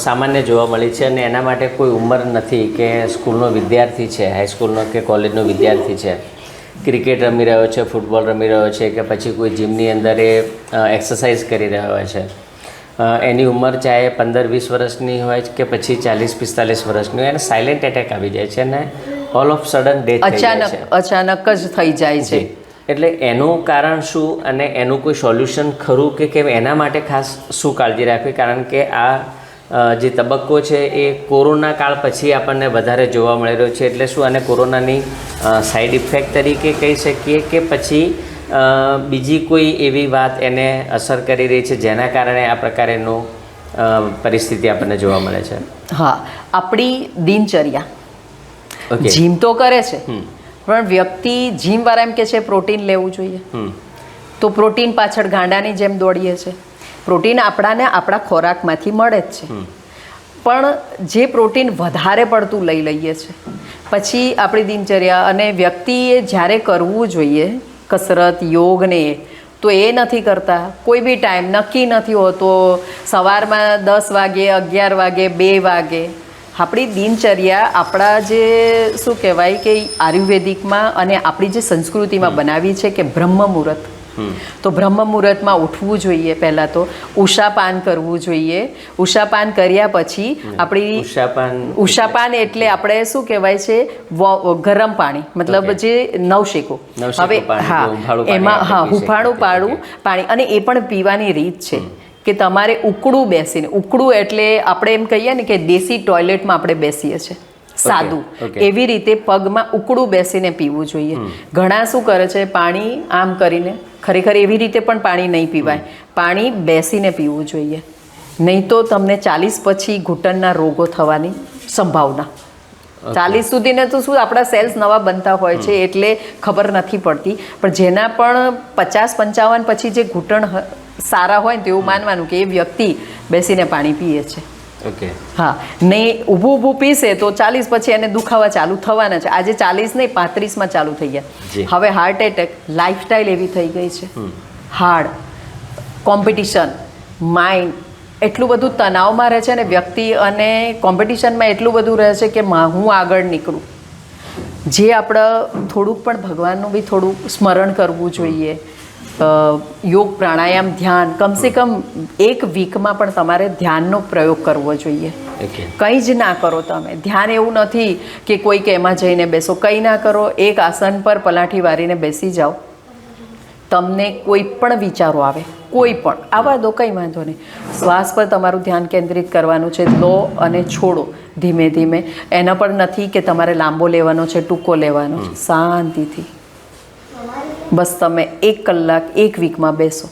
સામાન્ય જોવા મળી છે, અને એના માટે કોઈ ઉંમર નથી કે સ્કૂલનો વિદ્યાર્થી છે, હાઈસ્કૂલનો કે કોલેજનો વિદ્યાર્થી છે, ક્રિકેટ રમી રહ્યો છે, ફૂટબોલ રમી રહ્યો છે, કે પછી કોઈ જીમની અંદર એ એક્સરસાઇઝ કરી રહ્યો હોય છે, એની ઉંમર ચાહે 15-20 વર્ષની હોય કે પછી 40-45 વર્ષની હોય, એને સાયલેન્ટ એટેક આવી જાય છે અને ઓલ ઓફ સડન ડેથ અચાનક જ થઈ જાય છે. એટલે એનું કારણ શું અને એનું કોઈ સોલ્યુશન ખરું કે કેમ, એના માટે ખાસ શું કાળજી રાખવી? કારણ કે આ જે તબક્કો છે એ કોરોના કાળ પછી આપણને વધારે જોવા મળી રહ્યો છે. એટલે શું આને કોરોનાની સાઈડ ઇફેક્ટ તરીકે કહી શકીએ કે પછી બીજી કોઈ એવી વાત એને અસર કરી રહી છે જેના કારણે આ પ્રકારેનું પરિસ્થિતિ આપણને જોવા મળે છે? હા, આપણી દિનચર્યા જીમ તો કરે છે, પણ વ્યક્તિ જીમવાળા એમ કે છે પ્રોટીન લેવું જોઈએ, તો પ્રોટીન પાછળ ગાંડાની જેમ દોડીએ છે. પ્રોટીન આપણા ખોરાકમાંથી મળે જ છે, પણ જે પ્રોટીન વધારે પડતું લઈ લઈએ છે, પછી આપણી દિનચર્યા અને વ્યક્તિએ જ્યારે કરવું જોઈએ કસરત, યોગ ને, તો એ નથી કરતા. કોઈ બી ટાઈમ નક્કી નથી હોતો, સવારમાં 10 વાગે, 11 વાગે, 2 વાગે. આપણી દિનચર્યા આપણા જે શું કહેવાય કે આયુર્વેદિકમાં અને આપણી જે સંસ્કૃતિમાં બનાવી છે કે બ્રહ્મ મુહૂર્ત, તો બ્રહ્મ મુહૂર્તમાં ઉઠવું જોઈએ. પહેલાં તો ઉષાપાન કરવું જોઈએ. ઉષાપાન કર્યા પછી આપણી ઉષાપાન એટલે આપણે શું કહેવાય છે, ગરમ પાણી, મતલબ જે નવશેકો. હવે એમાં હુંફાળું પાણી, અને એ પણ પીવાની રીત છે કે તમારે ઉકળું બેસીને, ઉકળું એટલે આપણે એમ કહીએ ને કે દેશી ટોયલેટમાં આપણે બેસીએ છીએ સાદું, એવી રીતે પગમાં ઉકળું બેસીને પીવું જોઈએ. ઘણા શું કરે છે, પાણી આમ કરીને, ખરેખર એવી રીતે પણ પાણી નહીં પીવાય, પાણી બેસીને પીવું જોઈએ. નહીં તો તમને 40 પછી ઘૂંટણના રોગો થવાની સંભાવના. 40 સુધીને તો શું આપણા સેલ્સ નવા બનતા હોય છે એટલે ખબર નથી પડતી, પણ જેના પણ 50-55 પછી જે ઘૂંટણ સારા હોય ને તો એવું માનવાનું કે એ વ્યક્તિ બેસીને પાણી પીએ છે. હા, નહીં ઊભું પીશે તો 40 પછી એને દુખાવા ચાલુ થવાના છે. આજે 40 નહીં 35માં ચાલુ થઈ ગયા. હવે હાર્ટ એટેક, લાઈફસ્ટાઈલ એવી થઈ ગઈ છે, હાર્ડ કોમ્પિટિશન, માઇન્ડ એટલું બધું તણાવમાં રહે છે ને વ્યક્તિ, અને કોમ્પિટિશનમાં એટલું બધું રહે છે કે હું આગળ નીકળું. જે આપણે થોડુંક પણ ભગવાનનું બી થોડું સ્મરણ કરવું જોઈએ. યોગ, પ્રાણાયામ, ધ્યાન, કમસે કમ 1 વીકમાં પણ તમારે ધ્યાનનો પ્રયોગ કરવો જોઈએ. કંઈ જ ના કરો તમે, ધ્યાન એવું નથી કે કોઈક એમાં જઈને બેસો, કંઈ ના કરો, એક આસન પર પલાઠી વારીને બેસી જાઓ. તમને કોઈ પણ વિચારો આવે, કોઈ પણ આવા દો, કંઈ વાંધો નહીં. શ્વાસ પર તમારું ધ્યાન કેન્દ્રિત કરવાનું છે, લો અને છોડો ધીમે ધીમે. એના પર નથી કે તમારે લાંબો લેવાનો છે, ટૂંકો લેવાનો છે, શાંતિથી બસ તમે 1 કલાક 1 વીકમાં બેસો,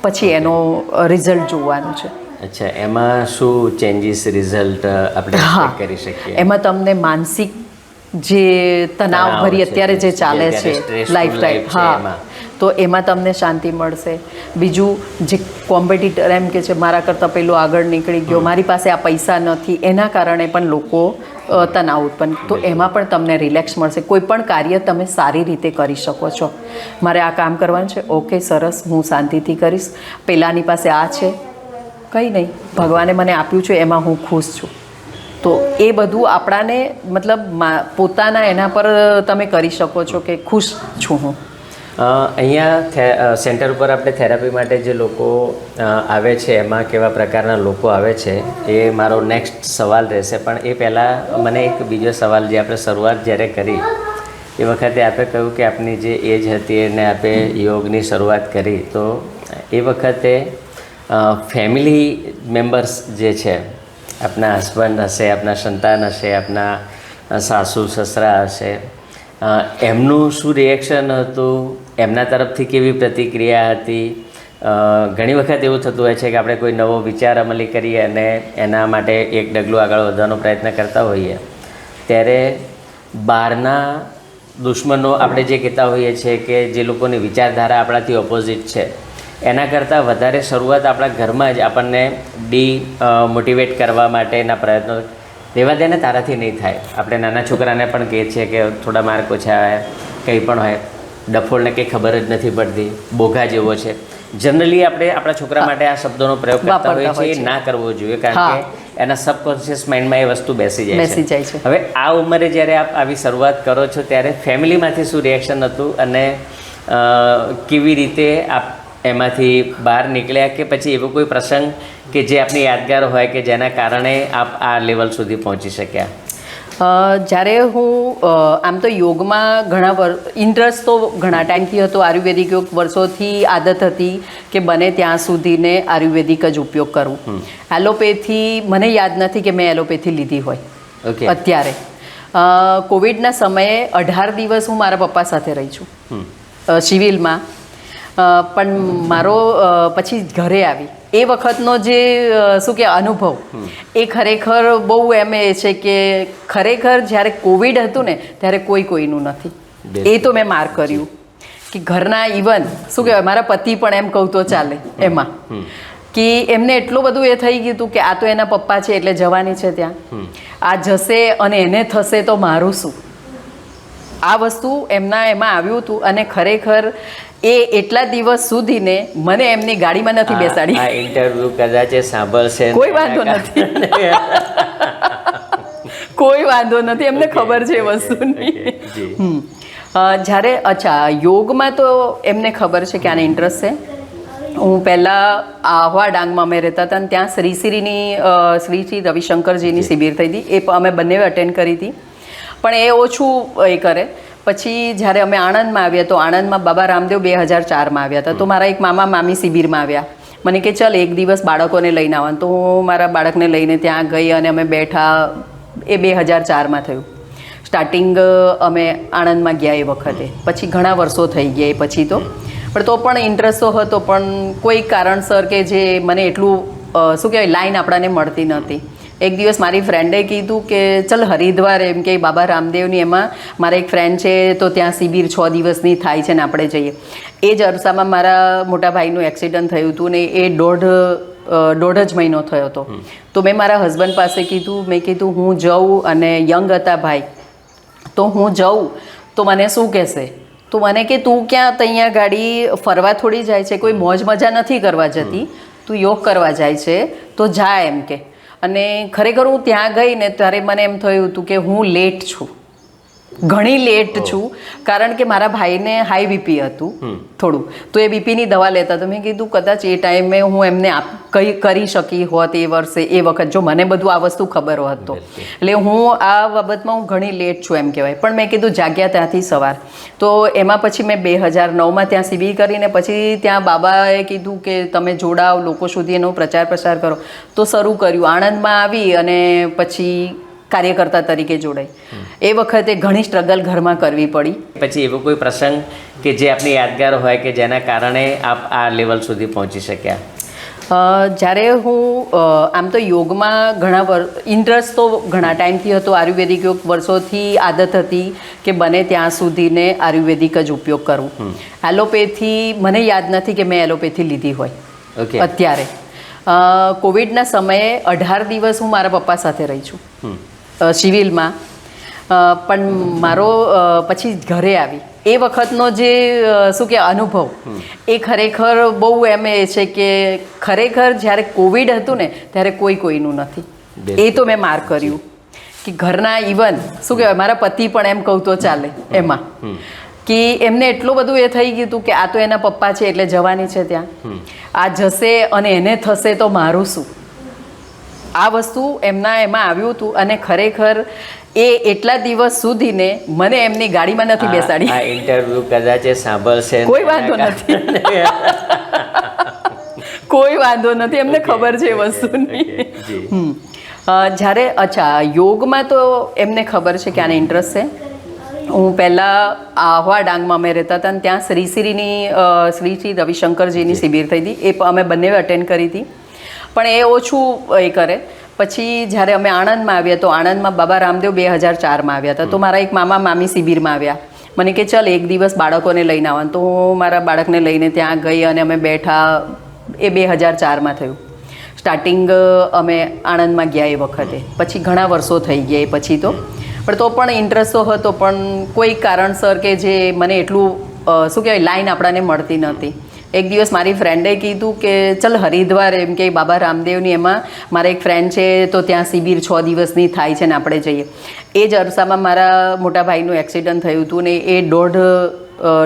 પછી એનો રિઝલ્ટ જોવાનું છે. અચ્છા, એમાં શું ચેન્જીસ, રિઝલ્ટ આપણે એક્સપેક્ટ કરી શકીએ? એમાં તમને માનસિક જે તણાવ ભરી અત્યારે જે ચાલે છે લાઈફસ્ટાઈલ, હા, તો એમાં તમને શાંતિ મળશે. બીજું, જે કોમ્પિટિટર એમ કે છે મારા કરતાં પેલો આગળ નીકળી ગયો, મારી પાસે આ પૈસા નથી, એના કારણે પણ લોકો તણાવ ઉત્પન્ન, તો એમાં પણ તમને રિલેક્સ મળશે. કોઈ પણ કાર્ય તમે સારી રીતે કરી શકો છો. મારે આ કામ કરવાનું છે, ઓકે સરસ, હું શાંતિથી કરીશ. પેલાની પાસે આ છે, કંઈ નહીં, ભગવાને મને આપ્યું છે એમાં હું ખુશ છું. તો એ બધું આપણાને મતલબ પોતાના એના પર તમે કરી શકો છો કે ખુશ છું હું. અહીંયા સેન્ટર ઉપર આપણે થેરાપી માટે જે લોકો આવે છે એમાં કેવા પ્રકારના લોકો આવે છે એ મારો નેક્સ્ટ સવાલ રહેશે. પણ એ પહેલાં મને એક બીજો સવાલ, જે આપણે શરૂઆત જ્યારે કરી એ વખતે આપે કહ્યું કે આપની જે એજ હતી અને આપે યોગની શરૂઆત કરી, તો એ વખતે ફેમિલી મેમ્બર્સ જે છે, આપના હસબન્ડ હશે, આપના સંતાન હશે, આપના સાસુ સસરા હશે, એમનું શું રિએક્શન હતું, એમના તરફથી કેવી પ્રતિક્રિયા હતી? ઘણી વખત એવું થતું હોય છે કે આપણે કોઈ નવો વિચાર અમલી કરીએ અને એના માટે એક ડગલું આગળ વધવાનો પ્રયત્ન કરતા હોઈએ, ત્યારે બહારના દુશ્મનો આપણે જે કહેતા હોઈએ છીએ કે જે લોકોની વિચારધારા આપણાથી ઓપોઝિટ છે, એના કરતાં વધારે શરૂઆત આપણા ઘરમાં જ આપણને મોટિવેટ કરવા માટેના પ્રયત્નો, રહેવા દે ને તારાથી નહીં થાય. આપણે નાના છોકરાને પણ કહીએ છીએ કે થોડા માર્ક ઓછા આવે, કંઈ પણ હોય, ડફોળને કંઈ ખબર જ નથી પડતી, બોઘા જેવો છે. જનરલી આપણે આપણા છોકરા માટે આ શબ્દોનો પ્રયોગ કરતા હોઈએ છીએ. એ ના કરવો જોઈએ, કારણ કે એના સબકોન્શિયસ માઇન્ડમાં એ વસ્તુ બેસી જાય છે. હવે આ ઉંમરે જ્યારે આપ આવી શરૂઆત કરો છો ત્યારે ફેમિલીમાંથી શું રિએક્શન હતું અને કેવી રીતે આપ એમાંથી બહાર નીકળ્યા, કે પછી એવો કોઈ પ્રસંગ કે જે આપની યાદગાર હોય કે જેના કારણે આપ આ લેવલ સુધી પહોંચી શક્યા? જ્યારે હું આમ તો યોગમાં ઇન્ટરેસ્ટ તો ઘણા ટાઈમથી હતો. આયુર્વેદિક યોગ વર્ષોથી આદત હતી કે બને ત્યાં સુધીને આયુર્વેદિક જ ઉપયોગ કરું. એલોપેથી મને યાદ નથી કે મેં એલોપેથી લીધી હોય અત્યારે. કોવિડના સમયે 18 દિવસ હું મારા પપ્પા સાથે રહી છું સિવિલમાં, પણ મારો પછી ઘરે આવી એ વખતનો જે શું કે અનુભવ, એ ખરેખર બહુ એમ એ છે કે ખરેખર જ્યારે કોવિડ હતું ને ત્યારે કોઈનું નથી. એ તો મેં માર કર્યું કે ઘરના ઇવન શું કહેવાય, મારા પતિ પણ એમ કહું તો ચાલે, એમાં કે એમને એટલું બધું એ થઈ ગયું હતું કે આ તો એના પપ્પા છે એટલે જવાની છે ત્યાં, આ જશે અને એને થશે તો મારું શું, આ વસ્તુ એમાં આવ્યું હતું. અને ખરેખર એ એટલા દિવસ સુધીને મને એમની ગાડીમાં નથી બેસાડી. આ ઇન્ટરવ્યુ કદાચ સાંભળશે, કોઈ વાંધો નથી, કોઈ વાંધો નથી, એમને ખબર છે એ વસ્તુની. જ્યારે યોગમાં તો એમને ખબર છે કે આને ઇન્ટરેસ્ટ છે. હું પહેલાં આહવા ડાંગમાં અમે રહેતા હતા, અને ત્યાં શ્રી શ્રી રવિશંકરજીની શિબિર થઈ હતી. એ અમે બંને અટેન્ડ કરી હતી, પણ એ ઓછું એ કરે. પછી જ્યારે અમે આણંદમાં આવ્યા તો આણંદમાં બાબા રામદેવ 2004માં આવ્યા હતા. તો મારા એક મામા મામી શિબિરમાં આવ્યા. મને કે ચાલ એક દિવસ બાળકોને લઈને આવવાનું. તો હું મારા બાળકને લઈને ત્યાં ગઈ અને અમે બેઠા. એ 2004માં થયું. સ્ટાર્ટિંગ અમે આણંદમાં ગયા એ વખતે. પછી ઘણા વર્ષો થઈ ગયા એ પછી તો, પણ તો પણ ઇન્ટરેસ્ટ તો હતો, પણ કોઈ કારણસર કે જે મને એટલું શું કહેવાય લાઈન આપણાને મળતી નહોતી. એક દિવસ મારી ફ્રેન્ડે કીધું કે ચલ હરિદ્વાર, એમ કે બાબા રામદેવની એમાં મારા એક ફ્રેન્ડ છે તો ત્યાં શિબિર 6 દિવસની થાય છે ને આપણે જઈએ. એ જ અરસામાં મારા મોટા ભાઈનું એક્સિડન્ટ થયું હતું ને એ દોઢ જ મહિનો થયો હતો. તો મેં મારા હસબન્ડ પાસે કીધું, મેં કીધું હું જાઉં, અને યંગ હતા ભાઈ, તો હું જાઉં તો મને શું કહેશે. તો મને કે તું ક્યાં અહીંયા ગાડી ફરવા થોડી જાય છે, કોઈ મોજ મજા નથી કરવા જતી, તું યોગ કરવા જાય છે તો જા એમ કે. અને ખરેખર હું ત્યાં ગઈ ને ત્યારે મને એમ થયું હતું કે હું લેટ છું, ઘણી લેટ છું, કારણ કે મારા ભાઈને હાઈ બીપી હતું થોડું. તો એ બીપીની દવા લેતા. તો મેં કીધું કદાચ એ ટાઈમે હું એમને કરી શકી હોત એ વર્ષે, એ વખત જો મને બધું આ વસ્તુ ખબર હોત તો. એટલે હું આ બાબતમાં હું ઘણી લેટ છું એમ કહેવાય. પણ મેં કીધું જાગ્યા ત્યાંથી સવાર. તો એમાં પછી મેં 2009માં ત્યાં શિબિર કરીને પછી ત્યાં બાબાએ કીધું કે તમે જોડાઓ, લોકો સુધી એનો પ્રચાર પ્રસાર કરો. તો શરૂ કર્યું. આણંદમાં આવી અને પછી કાર્યકર્તા તરીકે જોડાઈ. એ વખતે ઘણી સ્ટ્રગલ ઘરમાં કરવી પડી. પછી એવો કોઈ પ્રસંગ કે જે આપની યાદગાર હોય કે જેના કારણે આપ આ લેવલ સુધી પહોંચી શક્યા? જ્યારે હું આમ તો યોગમાં ઇન્ટરેસ્ટ તો ઘણા ટાઈમથી હતો. આયુર્વેદિક યોગ વર્ષોથી આદત હતી કે બને ત્યાં સુધીને આયુર્વેદિક જ ઉપયોગ કરવું. એલોપેથી મને યાદ નથી કે મેં એલોપેથી લીધી હોય અત્યારે. કોવિડના સમયે 18 દિવસ હું મારા પપ્પા સાથે રહી છું સિવિલમાં. પણ મારો પછી ઘરે આવી એ વખતનો જે શું કે અનુભવ એ ખરેખર બહુ એમ એ છે કે ખરેખર જ્યારે કોવિડ હતું ને ત્યારે કોઈનું નથી. એ તો મેં માર કર્યું કે ઘરના ઇવન શું કહેવાય મારા પતિ પણ એમ કહું તો ચાલે એમાં કે એમને એટલું બધું એ થઈ ગયું હતું કે આ તો એના પપ્પા છે એટલે જવાની છે ત્યાં, આ જશે અને એને થશે તો મારું શું. આ વસ્તુ એમાં આવ્યું હતું. અને ખરેખર એ એટલા દિવસ સુધીને મને એમની ગાડીમાં નથી બેસાડી. આ ઇન્ટરવ્યુ કદાચ એ સાંભળશે, કોઈ વાંધો નથી, કોઈ વાંધો નથી, એમને ખબર છે એ વસ્તુની. જ્યારે યોગમાં તો એમને ખબર છે કે આને ઇન્ટરેસ્ટ છે. હું પહેલાં આહવા ડાંગમાં અમે રહેતા હતા, અને ત્યાં શ્રી શ્રી રવિશંકરજીની શિબિર થઈ હતી. એ અમે બંને અટેન્ડ કરી હતી, પણ એ ઓછું એ કરે. પછી જ્યારે અમે આણંદમાં આવ્યા તો આણંદમાં બાબા રામદેવ 2004માં આવ્યા હતા. તો મારા એક મામા મામી શિબિરમાં આવ્યા. મને કે ચાલ એક દિવસ બાળકોને લઈને આવવાનું. તો હું મારા બાળકને લઈને ત્યાં ગઈ અને અમે બેઠા. એ 2004માં થયું. સ્ટાર્ટિંગ અમે આણંદમાં ગયા એ વખતે. પછી ઘણા વર્ષો થઈ ગયા એ પછી તો, પણ તો પણ ઇન્ટરેસ્ટ તો હતો, પણ કોઈ કારણસર કે જે મને એટલું શું કહેવાય લાઈન આપણાને મળતી નહોતી. એક દિવસ મારી ફ્રેન્ડે કીધું કે ચલ હરિદ્વાર, એમ કે બાબા રામદેવની એમાં મારા એક ફ્રેન્ડ છે તો ત્યાં શિબિર 6 દિવસની થાય છે ને આપણે જઈએ. એ જ અરસામાં મારા મોટા ભાઈનું એક્સિડન્ટ થયું હતું ને એ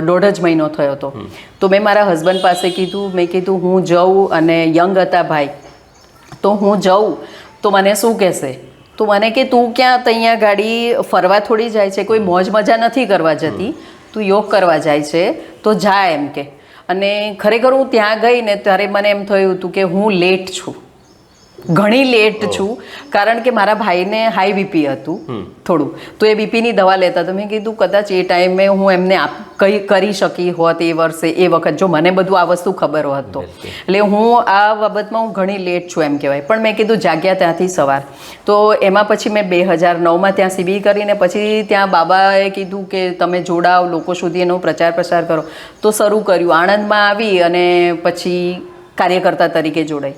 દોઢ જ મહિનો થયો હતો. તો મેં મારા હસબન્ડ પાસે કીધું, મેં કીધું હું જાઉં, અને યંગ હતા ભાઈ, તો હું જાઉં તો મને શું કહેશે. તો મને કે તું ક્યાં અહીંયા ગાડી ફરવા થોડી જાય છે, કોઈ મોજ મજા નથી કરવા જતી, તું યોગ કરવા જાય છે તો જા એમ કે. અને ખરેખર હું ત્યાં ગઈ ને ત્યારે મને એમ થયું હતું કે હું લેટ છું, ઘણી લેટ છું, કારણ કે મારા ભાઈને હાઈ બીપી હતું થોડું. તો એ બીપીની દવા લેતા. તો મેં કીધું કદાચ એ ટાઈમે હું એમને કરી શકી હોત એ વર્ષે, એ વખત જો મને બધું આ વસ્તુ ખબર હોત તો. એટલે હું આ બાબતમાં હું ઘણી લેટ છું એમ કહેવાય. પણ મેં કીધું જાગ્યા ત્યાંથી સવાર. તો એમાં પછી મેં 2009માં ત્યાં શિબિર કરીને પછી ત્યાં બાબાએ કીધું કે તમે જોડાઓ, લોકો સુધી એનો પ્રચાર પ્રસાર કરો. તો શરૂ કર્યું. આણંદમાં આવી અને પછી કાર્યકર્તા તરીકે જોડાઈ.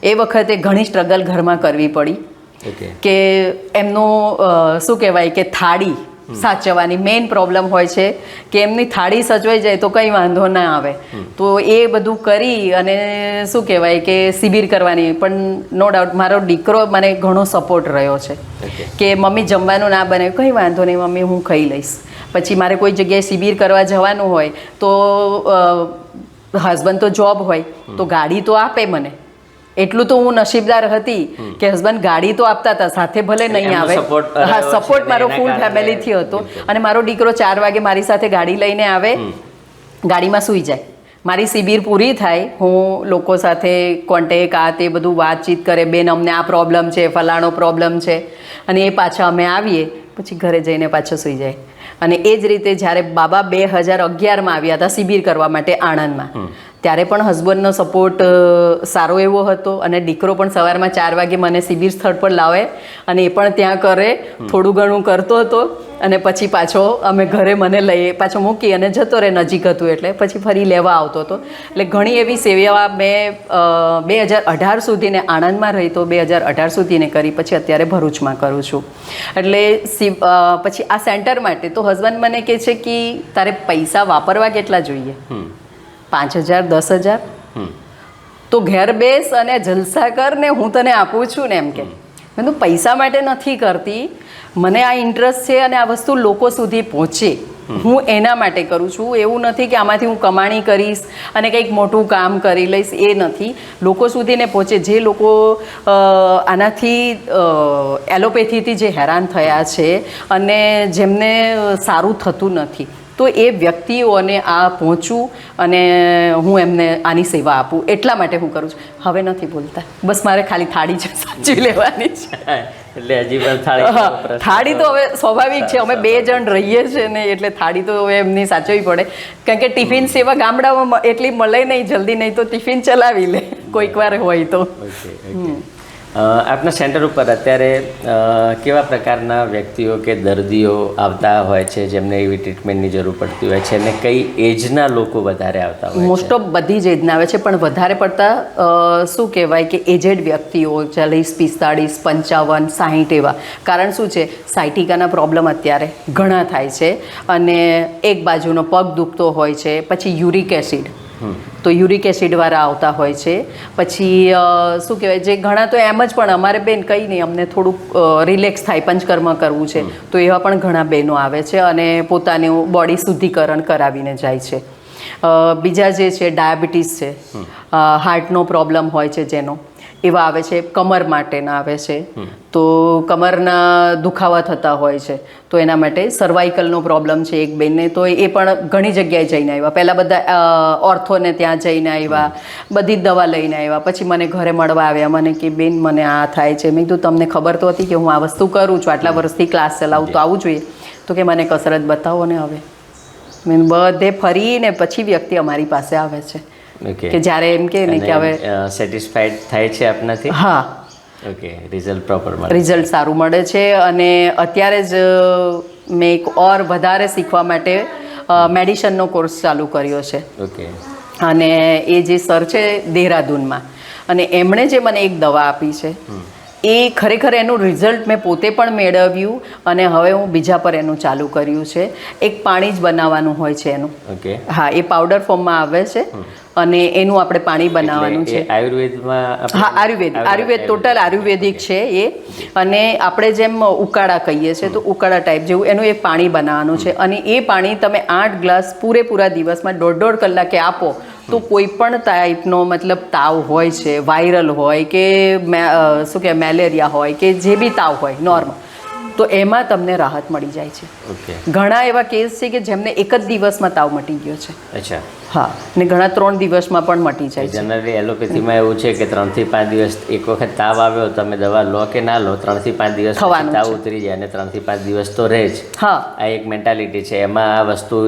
એ વખતે ઘણી સ્ટ્રગલ ઘરમાં કરવી પડી કે એમનું શું કહેવાય કે થાળી સાચવવાની મેઇન પ્રોબ્લેમ હોય છે કે એમની થાળી સચવાઈ જાય તો કંઈ વાંધો ના આવે. તો એ બધું કરી અને શું કહેવાય કે શિબિર કરવાની. પણ નો ડાઉટ મારો દીકરો મને ઘણો સપોર્ટ રહ્યો છે કે મમ્મી જમવાનું ના બને, કંઈ વાંધો નહીં મમ્મી હું ખાઈ લઈશ. પછી મારે કોઈ જગ્યાએ શિબિર કરવા જવાનું હોય તો હસબન્ડ તો જોબ હોય તો ગાડી તો આપે મને. એટલું તો હું નસીબદાર હતી કે હસબન્ડ ગાડી તો આપતા હતા, સાથે ભલે નહીં આવે. હા, સપોર્ટ મારો ફૂલ ફેમિલીથી હતો. અને મારો દીકરો 4 વાગે મારી સાથે ગાડી લઈને આવે, ગાડીમાં સૂઈ જાય. મારી શિબિર પૂરી થાય, હું લોકો સાથે કોન્ટેક આ તે બધું વાતચીત કરે, બેન અમને આ પ્રોબ્લેમ છે, ફલાણો પ્રોબ્લેમ છે, અને એ પાછા અમે આવીએ પછી ઘરે જઈને પાછો સૂઈ જાય. અને એ જ રીતે જ્યારે બાબા 2011માં આવ્યા હતા શિબિર કરવા માટે આણંદમાં, ત્યારે પણ હસબન્ડનો સપોર્ટ સારો એવો હતો. અને દીકરો પણ સવારમાં 4 વાગે મને શિબિર સ્થળ પર લાવે અને એ પણ ત્યાં કરે, થોડું ઘણું કરતો હતો. અને પછી પાછો અમે ઘરે મને લઈએ, પાછો મૂકી અને જતો રહે, નજીક હતું એટલે પછી ફરી લેવા આવતો હતો. એટલે ઘણી એવી સેવા મેં 2018 સુધીને આણંદમાં રહી તો 2018 સુધીને કરી, પછી અત્યારે ભરૂચમાં કરું છું. એટલે પછી આ સેન્ટર માટે તો હસબન્ડ મને કહે છે કે તારે પૈસા વાપરવા કેટલા જોઈએ, 5,000 10,000 તો ઘેર બેસ અને જલસા કર ને હું તને આપું છું ને એમ કે. મેં તો પૈસા માટે નથી કરતી, મને આ ઇન્ટરેસ્ટ છે અને આ વસ્તુ લોકો સુધી પહોંચે હું એના માટે કરું છું. એવું નથી કે આમાંથી હું કમાણી કરીશ અને કંઈક મોટું કામ કરી લઈશ, એ નથી. લોકો સુધીને પહોંચે જે લોકો આનાથી એલોપેથીથી જે હેરાન થયા છે અને જેમને સારું થતું નથી, તો એ વ્યક્તિઓને આ પહોંચું અને હું એમને આની સેવા આપું, એટલા માટે હું કરું છું. હવે નથી બોલતા, બસ મારે ખાલી થાળી જ સાચવી લેવાની છે. એટલે હજી પણ થાળી તો હવે સ્વાભાવિક છે, અમે 2 જણ રહીએ છીએ ને એટલે થાળી તો હવે એમની સાચવવી પડે. કારણ કે ટિફિન સેવા ગામડામાં એટલી મળે નહીં જલ્દી, નહીં તો ટિફિન ચલાવી લે કોઈક વાર હોય તો. આપના સેન્ટર ઉપર અત્યારે કેવા પ્રકારના વ્યક્તિઓ કે દર્દીઓ આવતા હોય છે જેમને એવી ટ્રીટમેન્ટની જરૂર પડતી હોય છે, અને કઈ એજના લોકો વધારે આવતા હોય છે? મોસ્ટ ઓફ બધી જ એજના આવે છે, પણ વધારે પડતા શું કહેવાય કે એજેડ વ્યક્તિઓ 40 45 55 60 એવા. કારણ શું છે, સાયટિકાના પ્રોબ્લેમ અત્યારે ઘણા થાય છે અને એક બાજુનો પગ દુખતો હોય છે, પછી યુરિક એસિડ, તો યુરિક એસિડવાળા આવતા હોય છે. પછી શું કહેવાય, જે ઘણા તો એમ જ પણ અમારે બેન કંઈ નહીં, અમને થોડુંક રિલેક્સ થાય, પંચકર્મ કરવું છે, તો એવા પણ ઘણા બહેનો આવે છે અને પોતાનું બોડી શુદ્ધિકરણ કરાવીને જાય છે. બીજા જે છે ડાયાબિટીસ છે, હાર્ટનો પ્રોબ્લેમ હોય છે જેનો, એવા આવે છે. કમર માટેના આવે છે, તો કમરના દુખાવા થતા હોય છે, તો એના માટે સર્વાઇકલનો પ્રોબ્લેમ છે એક બેનને, તો એ પણ ઘણી જગ્યાએ જઈને આવ્યા. પહેલાં બધા ઓર્થોને ત્યાં જઈને આવ્યા, બધી જ દવા લઈને આવ્યા, પછી મને ઘરે મળવા આવ્યા, મને કે બેન મને આ થાય છે. મેં કીધું તમને ખબર તો હતી કે હું આ વસ્તુ કરું છું, આટલા વર્ષથી ક્લાસ ચલાવું, તો આવું જોઈએ. તો કે મને કસરત બતાવો ને. હવે મેં બધે ફરીને પછી વ્યક્તિ અમારી પાસે આવે છે કે જ્યારે એમ કે ને કે હવે સેટિસ્ફાઈડ થાય છે આપનાથી? હા, ઓકે, રિઝલ્ટ પ્રોપર મળે, રિઝલ્ટ સારું મળે છે. અને અત્યારે જ મેં એક ઓર વધારે શીખવા માટે મેડિસિનનો કોર્સ ચાલુ કર્યો છે. ઓકે. અને એ જે સર છે દેહરાદૂનમાં, અને એમણે જે મને એક દવા આપી છે એ ખરેખર એનું રિઝલ્ટ મેં પોતે પણ મેળવ્યું અને હવે હું બીજા પર એનું ચાલુ કર્યું છે. એક પાણી જ બનાવવાનું હોય છે એનું. ઓકે. હા, એ પાવડર ફોર્મમાં આવે છે અને એનું આપણે પાણી બનાવવાનું છે. આયુર્વેદમાં? હા, આયુર્વેદ ટોટલ આયુર્વેદિક છે એ. અને આપણે જેમ ઉકાળા કહીએ છીએ તો ઉકાળા ટાઈપ જેવું એનું એક પાણી બનાવવાનું છે. અને એ પાણી તમે 8 ગ્લાસ પૂરેપૂરા દિવસમાં 1.5 કલાકે આપો તો કોઈ પણ ટાઈપનો મતલબ તાવ હોય છે, વાયરલ હોય કે શું કહેવાય મેલેરિયા હોય કે જે બી તાવ હોય નોર્મલ, તો એમાં તમને રાહત મળી જાય છે. ઓકે. ઘણા એવા કેસ છે કે જેમને એક જ દિવસમાં તાવ મટી ગયો છે. અચ્છા. હા, ને ઘણા 3 દિવસમાં પણ મટી જાય છે. જનરલી એલોપેથીમાં એવું છે કે 3 થી 5 દિવસ, એક વખત તાવ આવ્યો તમે દવા લો કે ના લો, 3 થી 5 દિવસ પછી તાવ ઉતરી જાય અને 3 થી 5 દિવસ તો રહે જ. હા, આ એક મેન્ટાલિટી છે, એમાં આ વસ્તુ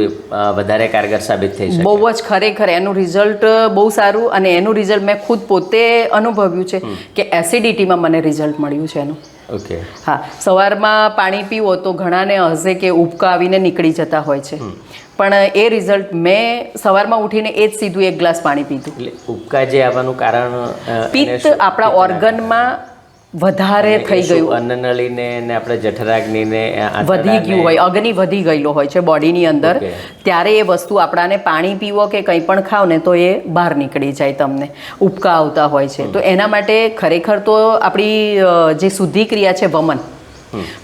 વધારે કારગર સાબિત થઈ શકે. બહુ જ ખરેખર એનું રિઝલ્ટ બહુ સારું. અને એનું રિઝલ્ટ મેં ખુદ પોતે અનુભવ્યું છે કે એસિડિટીમાં મને રિઝલ્ટ મળ્યું છે એનું. ઓકે. હા, સવારમાં પાણી પીવો તો ઘણાને હશે કે ઉબકા આવીને નીકળી જતા હોય છે, પણ એ રિઝલ્ટ મેં સવારમાં ઉઠીને એ જ સીધું 1 ગ્લાસ પાણી પીધું. એટલે ઉબકા જે આવવાનું કારણ? પિત્ત આપણા ઓર્ગનમાં વધારે થઈ ગયું, અન્નનળીને ને આપણે જઠરાગ્નિને વધી ગયું હોય, અગ્નિ વધી ગયેલો હોય છે બોડીની અંદર, ત્યારે એ વસ્તુ આપણાને પાણી પીવો કે કંઈ પણ ખાવ ને તો એ બહાર નીકળી જાય, તમને ઉપકા આવતા હોય છે. તો એના માટે ખરેખર તો આપણી જે શુદ્ધિ ક્રિયા છે વમન,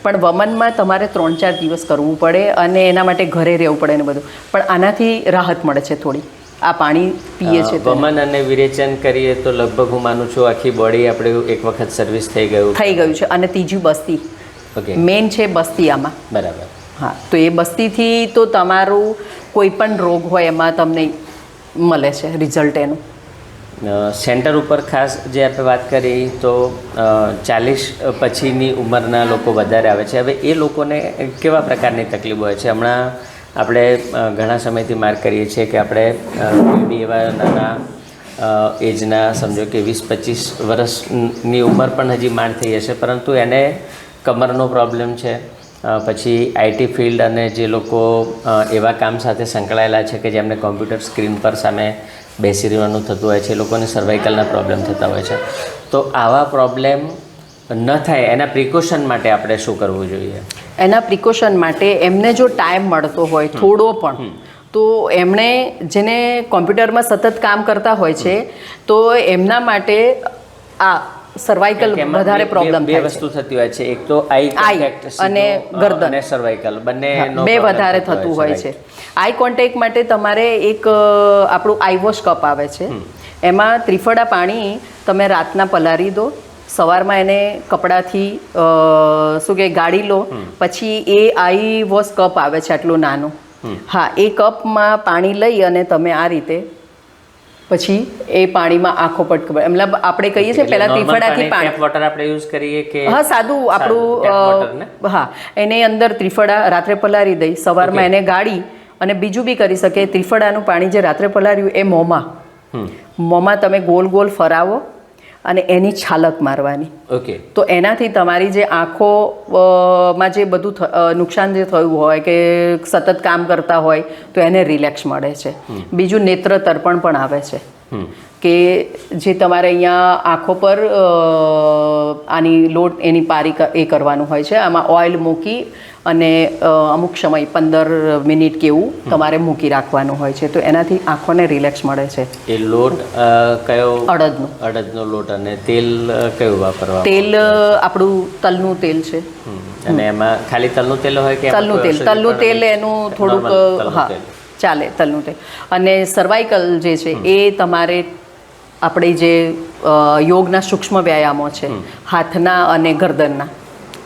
પણ વમનમાં તમારે 3-4 દિવસ કરવું પડે અને એના માટે ઘરે રહેવું પડે ને બધું, પણ આનાથી રાહત મળે છે થોડી. આ પાણી પીએ છે વમન અને વિરેચન કરીએ તો લગભગ હું માનું છું આખી બોડી આપણે એક વખત સર્વિસ થઈ ગયું છે. અને ત્રીજું બસ્તી, મેન છે બસ્તી આમાં. બરાબર. હા, તો એ બસ્તીથી તો તમારું કોઈ પણ રોગ હોય એમાં તમને મળે છે રિઝલ્ટ એનું. સેન્ટર ઉપર ખાસ જે આપણે વાત કરી તો 40 પછીની ઉંમરના લોકો વધારે આવે છે. હવે એ લોકોને કેવા પ્રકારની તકલીફો હોય છે? હમણાં આપણે ઘણા સમયથી માર્ક કરીએ છીએ કે આપણે બી એવા નાના એજના, સમજો કે 20-25 વર્ષની ઉંમર પણ હજી માર થઈ હશે, પરંતુ એને કમરનો પ્રોબ્લેમ છે, પછી આઈટી ફિલ્ડ અને જે લોકો એવા કામ સાથે સંકળાયેલા છે કે જેમને કોમ્પ્યુટર સ્ક્રીન પર સામે બેસી રહેવાનું થતું હોય છે, એ લોકોને સર્વાઇકલના પ્રોબ્લેમ થતા હોય છે. તો આવા પ્રોબ્લેમ ન થાય એના પ્રિકોશન માટે આપણે શું કરવું જોઈએ? એના પ્રિકોશન માટે એમને જો ટાઈમ મળતો હોય થોડો પણ, તો એમણે જેને કોમ્પ્યુટરમાં સતત કામ કરતા હોય છે તો એમના માટે આ સર્વાઇકલ વધારે પ્રોબ્લેમ થાય છે. બે વસ્તુ થતી હોય છે, એક તો આઈ કોન્ટેક્ટ અને ગરદન અને સર્વાઇકલ બંને વધારે થતું હોય છે. આઈ કોન્ટેક્ટ માટે તમારે એક આપણું આઈવોશ કપ આવે છે, એમાં ત્રિફળા પાણી તમે રાતના પલાળી દો, સવારમાં એને કપડાથી શું કે ગાળી લો, પછી એ આઈ વોશ કપ આવે છે આટલું નાનું, હા, એ કપમાં પાણી લઈ અને તમે આ રીતે પછી એ પાણીમાં આંખો પટક, મતલબ આપણે કહીએ છીએ પહેલા ત્રિફળાથી પાણી, ટેપ વોટર આપણે યુઝ કરીએ કે હા સાદું આપણું, હા, એને અંદર ત્રિફળા રાત્રે પલાળી દઈ, સવારમાં એને ગાળી, અને બીજું બી કરી શકે, ત્રિફળાનું પાણી જે રાત્રે પલાળ્યું એ મોંમાં તમે ગોલ ગોલ ફરાવો અને એની છાલક મારવાની. ઓકે. તો એનાથી તમારી જે આંખોમાં જે બધું નુકસાન જે થયું હોય કે સતત કામ કરતા હોય તો એને રિલેક્સ મળે છે. બીજું નેત્ર તર્પણ પણ આવે છે કે જે તમારે અહીંયા આંખો પર આની લોટ એની પારી એ કરવાનું હોય છે, આમાં ઓઇલ મૂકી અને અમુક સમય 15 મિનિટ કેવું તમારે મૂકી રાખવાનું હોય છે, તો એનાથી આંખોને રિલેક્સ મળે છે. એ લોટ કયો? અડદનો લોટ. અને તેલ કયું વાપરવા? તેલ આપણું તલનું તેલ છે. અને એમાં ખાલી તલનું તેલ હોય કે? તલનું તેલ એનું થોડુંક, હા ચાલે, તલનું તેલ. અને સર્વાઇકલ જે છે એ તમારે આપણે જે યોગના સૂક્ષ્મ વ્યાયામો છે હાથના અને ગરદનના,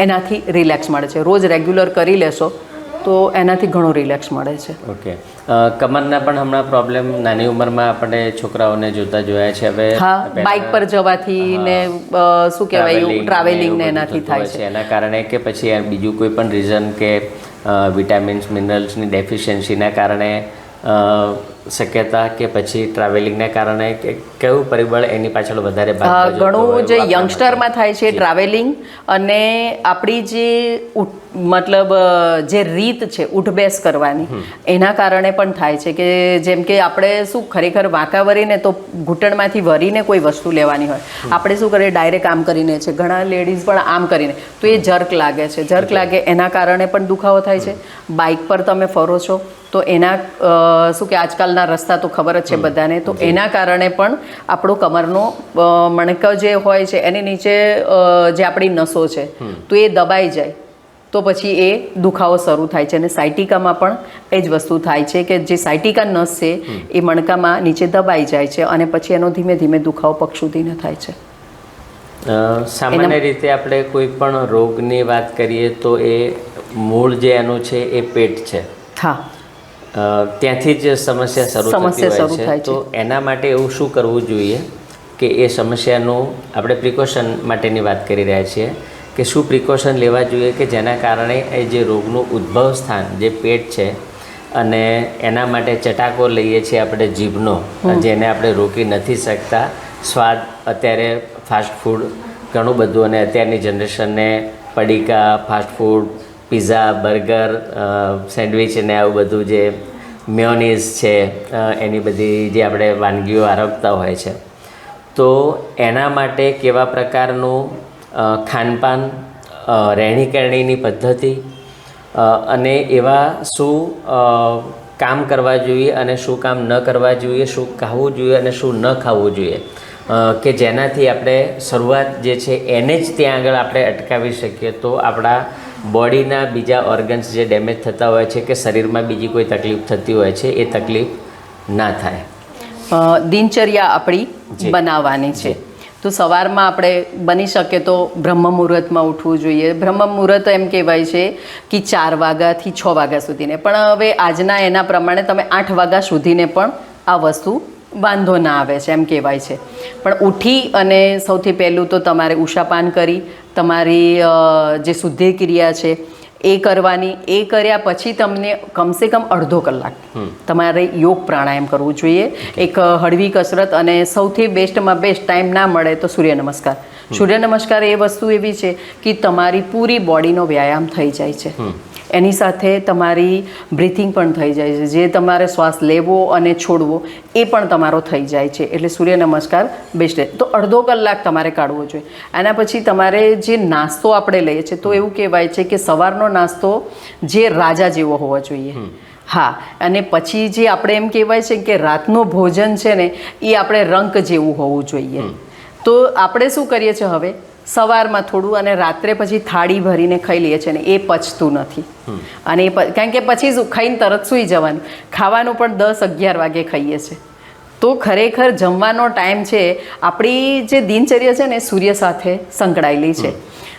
એનાથી રિલેક્સ મળે છે. રોજ રેગ્યુલર કરી લેશો તો એનાથી ઘણું રિલેક્સ મળે છે. ઓકે. કમરના પણ હમણાં પ્રોબ્લેમ નાની ઉંમરમાં આપણે છોકરાઓને જોતા જોયા છે. હવે હા, બાઇક પર જવાથી ને શું કહેવાય ટ્રાવેલિંગ ને એનાથી થાય છે. એના કારણે કે પછી બીજું કોઈ પણ રીઝન કે વિટામિન્સ મિનરલ્સની ડેફિશિયન્સીના કારણે શક્યતા, કે પછી ટ્રાવેલિંગના કારણે, કે કયું પરિબળ એની પાછળ વધારે ભાગ ભજવતો? ઘણું જે યંગસ્ટરમાં થાય છે ટ્રાવેલિંગ, અને આપણી જે મતલબ જે રીત છે ઉઠબેસ કરવાની એના કારણે પણ થાય છે. કે જેમ કે આપણે શું ખરેખર વાંકા વરીને તો ઘૂંટણમાંથી વરીને કોઈ વસ્તુ લેવાની હોય, આપણે શું કરીએ ડાયરેક્ટ આમ કરીને છે, ઘણા લેડીઝ પણ આમ કરીને, તો એ જર્ક લાગે છે. જર્ક લાગે એના કારણે પણ દુખાવો થાય છે. બાઇક પર તમે ફરો છો તો એના શું કે આજકાલના રસ્તા તો ખબર જ છે બધાને, તો એના કારણે પણ આપણો કમરનો મણકો જે હોય છે એની નીચે જે આપણી નસો છે તો એ દબાઈ જાય તો પછી એ દુખાવો શરૂ થાય છે. અને સાયટિકામાં પણ એ જ વસ્તુ થાય છે કે જે સાયટિકા નસ છે એ મણકામાં નીચે દબાઈ જાય છે અને પછી એનો ધીમે ધીમે દુખાવો પગ સુધીને થાય છે. સામાન્ય રીતે આપણે કોઈ પણ રોગની વાત કરીએ તો એ મૂળ જે એનું છે એ પેટ છે. હા, ત્યાંથી જ સમસ્યા શરૂ થતી હોય છે. તો એના માટે એવું શું કરવું જોઈએ કે એ સમસ્યાનું આપણે પ્રિકોશન માટેની વાત કરી રહ્યા છીએ કે શું પ્રિકોશન લેવા જોઈએ કે જેના કારણે એ જે રોગનું ઉદ્ભવ સ્થાન જે પેટ છે અને એના માટે ચટાકો લઈએ છીએ આપણે જીભનો, જેને આપણે રોકી નથી શકતા. સ્વાદ, અત્યારે ફાસ્ટ ફૂડ ઘણું બધું, અને અત્યારની જનરેશનને પડીકા, fast food, pizza, burger, sandwich અને આવું બધું જે મેયોનીઝ છે એની બધી જે આપણે વાનગીઓ આરોગતા હોય છે, તો એના માટે કેવા પ્રકારનું ખાનપાન, રહેણી કહેણીની પદ્ધતિ અને એવા શું કામ કરવા જોઈએ અને શું કામ ન કરવા જોઈએ, શું ખાવું જોઈએ અને શું ન ખાવું જોઈએ, કે જેનાથી આપણે શરૂઆત જે છે એને જ ત્યાં આગળ આપણે અટકાવી શકીએ તો આપણા બોડીના બીજા ઓર્ગન્સ જે ડેમેજ થતા હોય છે કે શરીરમાં બીજી કોઈ તકલીફ થતી હોય છે એ તકલીફ ના થાય. દિનચર્યા આપણી બનાવવાની છે. તો સવારમાં આપણે બની શકે તો બ્રહ્મ મુહૂર્તમાં ઉઠવું જોઈએ. બ્રહ્મ મુહૂર્ત એમ કહેવાય છે કે 4 વાગ્યાથી 6 વાગ્યા સુધીને, પણ હવે આજના એના પ્રમાણે તમે 8 વાગ્યા સુધીને પણ આ વસ્તુ વાંધો ના આવે છે એમ કહેવાય છે. પણ ઉઠી અને સૌથી પહેલું તો તમારે ઉષાપાન કરી તમારી જે શુદ્ધિ ક્રિયા છે એ કરવાની. એ કર્યા પછી તમને કમસે કમ અડધો કલાક તમારે યોગ પ્રાણાયામ કરવું જોઈએ. એક હળવી કસરત, અને સૌથી બેસ્ટમાં બેસ્ટ ટાઈમ ના મળે તો સૂર્ય નમસ્કાર. સૂર્ય નમસ્કાર એ વસ્તુ એવી છે કે તમારી પૂરી બોડીનો વ્યાયામ થઈ જાય છે. એની સાથે તમારી બ્રીથિંગ પણ થઈ જાય છે. જે તમારે શ્વાસ લેવો અને છોડવો એ પણ તમારો થઈ જાય છે. એટલે સૂર્ય નમસ્કાર બેસ્ટ. તો અડધો કલાક તમારે કાઢવો જોઈએ. આના પછી તમારે જે નાસ્તો આપણે લઈએ છીએ તો એવું કહેવાય છે કે સવારનો નાસ્તો જે રાજા જેવો હોવો જોઈએ. હા, અને પછી જે આપણે એમ કહેવાય છે કે રાતનું ભોજન છે ને એ આપણે રંક જેવું હોવું જોઈએ. તો આપણે શું કરીએ છીએ હવે, સવારમાં થોડું અને રાત્રે પછી થાળી ભરીને ખાઈ લઈએ છીએ ને એ પચતું નથી. અને કારણ કે પછી શું ખાઈને તરત સૂઈ જવાનું, ખાવાનું પણ 10-11 વાગે ખાઈએ છીએ. તો ખરેખર જમવાનો ટાઈમ છે, આપણી જે દિનચર્યા છે ને સૂર્ય સાથે સંકળાયેલી છે.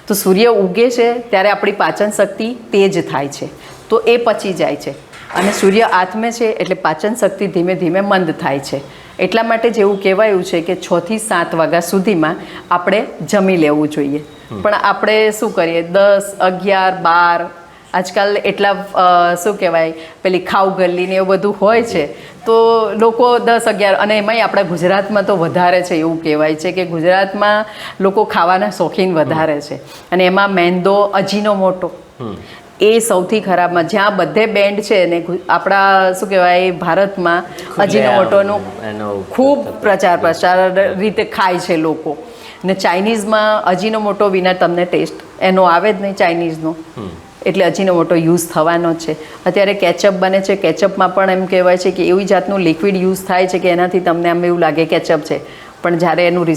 તો સૂર્ય ઉગે છે ત્યારે આપણી પાચન શક્તિ તેજ થાય છે, તો એ પચી જાય છે. અને સૂર્ય આથમે છે એટલે પાચન શક્તિ ધીમે ધીમે મંદ થાય છે. એટલા માટે જ એવું કહેવાયું છે કે 6 થી 7 વાગ્યા સુધીમાં આપણે જમી લેવું જોઈએ. પણ આપણે શું કરીએ, 10, 11, 12 આજકાલ એટલા શું કહેવાય પેલી ખાવ ગલ્લી ને એવું બધું હોય છે, તો લોકો 10, 11, અને એમાંય આપણા ગુજરાતમાં તો વધારે છે. એવું કહેવાય છે કે ગુજરાતમાં લોકો ખાવાના શોખીન વધારે છે. અને એમાં મેંદો, અજીનોમોટો એ સૌથી ખરાબમાં, જ્યાં બધે બેન્ડ છે ને આપણા શું કહેવાય ભારતમાં અજીનોમોટોનો ખૂબ પ્રચાર રીતે ખાય છે લોકો. ને ચાઇનીઝમાં અજીનોમોટો વિના તમને ટેસ્ટ એનો આવે જ નહીં ચાઇનીઝનો, એટલે અજીનોમોટો યુઝ થવાનો જ છે. અત્યારે કેચઅપ બને છે, કેચઅપમાં પણ એમ કહેવાય છે કે એવી જાતનું લિક્વિડ યુઝ થાય છે કે એનાથી તમને આમ એવું લાગે કેચઅપ છે, પણ જ્યારે એનું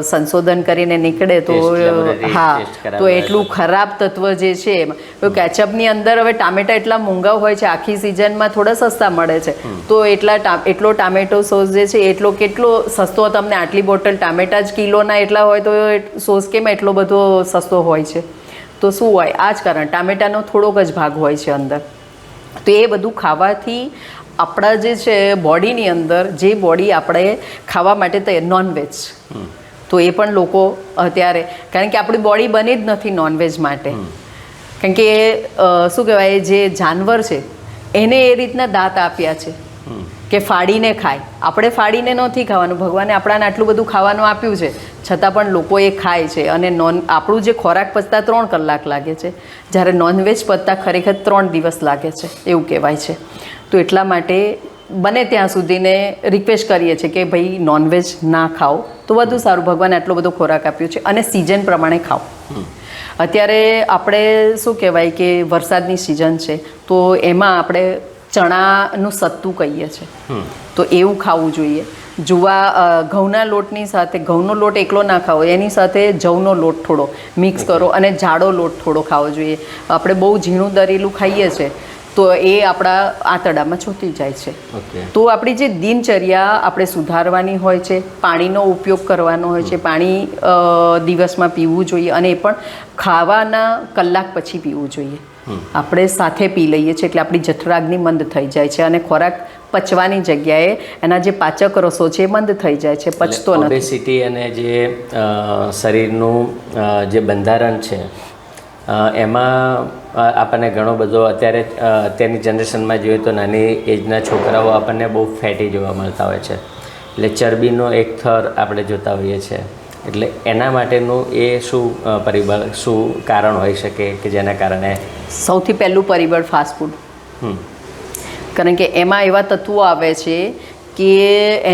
સંશોધન કરીને નીકળે તો હા, તો એટલું ખરાબ તત્વ જે છે એમાં. કેચઅપની અંદર હવે ટામેટા એટલા મોંઘા હોય છે, આખી સિઝનમાં થોડા સસ્તા મળે છે, તો એટલો ટામેટો સોસ જે છે એટલો કેટલો સસ્તો, તમને આટલી બોટલ ટામેટા જ કિલોના એટલા હોય તો સોસ કેમ એટલો બધો સસ્તો હોય છે? તો શું હોય, આ જ કારણ, ટામેટાનો થોડોક જ ભાગ હોય છે અંદર. તો એ બધું ખાવાથી આપણા જે છે બોડીની અંદર, જે બોડી આપણે ખાવા માટે તો નોનવેજ, તો એ પણ લોકો અત્યારે, કારણ કે આપણી બોડી બની જ નથી નોનવેજ માટે. કારણ કે શું કહેવાય, જે જાનવર છે એને એ રીતના દાંત આપ્યા છે કે ફાડીને ખાય. આપણે ફાડીને નથી ખાવાનું, ભગવાને આપણાને આટલું બધું ખાવાનું આપ્યું છે, છતાં પણ લોકો એ ખાય છે. અને આપણું જે ખોરાક પચતા 3 કલાક લાગે છે, જ્યારે નોનવેજ પચતા ખરેખર 3 દિવસ લાગે છે એવું કહેવાય છે. તો એટલા માટે બને ત્યાં સુધીને રિક્વેસ્ટ કરીએ છીએ કે ભાઈ નોનવેજ ના ખાઓ તો વધુ સારું. ભગવાને આટલો બધો ખોરાક આપ્યો છે અને સિઝન પ્રમાણે ખાઓ. અત્યારે આપણે શું કહેવાય કે વરસાદની સિઝન છે, તો એમાં આપણે ચણાનું સત્તું કહીએ છીએ, તો એવું ખાવું જોઈએ. ઘઉંના લોટની સાથે, ઘઉંનો લોટ એકલો ના ખાવો, એની સાથે જવનો લોટ થોડો મિક્સ કરો અને જાડો લોટ થોડો ખાવો જોઈએ. આપણે બહુ ઝીણું દરેલું ખાઈએ છીએ તો એ આપણા આંતરડામાં ચોંટી જાય છે. તો આપણી જે દિનચર્યા આપણે સુધારવાની હોય છે, પાણીનો ઉપયોગ કરવાનો હોય છે, પાણી દિવસમાં પીવું જોઈએ, અને એ પણ ખાવાના કલાક પછી પીવું જોઈએ. આપણે સાથે પી લઈએ છીએ એટલે આપણી જઠરાગ્નિ મંદ થઈ જાય છે, અને ખોરાક પચવાની જગ્યાએ એના જે પાચક રસો છે એ મંદ થઈ જાય છે, પચતો નથી. ઓબેસિટી અને જે શરીરનું જે બંધારણ છે એમાં આપણને ઘણો બધો અત્યારની જનરેશનમાં જોઈએ તો નાની એજના છોકરાઓ આપણને બહુ ફેટી જોવા મળતા હોય છે, એટલે ચરબીનો એક થર આપણે જોતા હોઈએ છીએ. એટલે એના માટેનું એ શું પરિબળ, શું કારણ હોઈ શકે કે જેના કારણે? સૌથી પહેલું પરિબળ ફાસ્ટફૂડ. કારણ કે એમાં એવા તત્વો આવે છે કે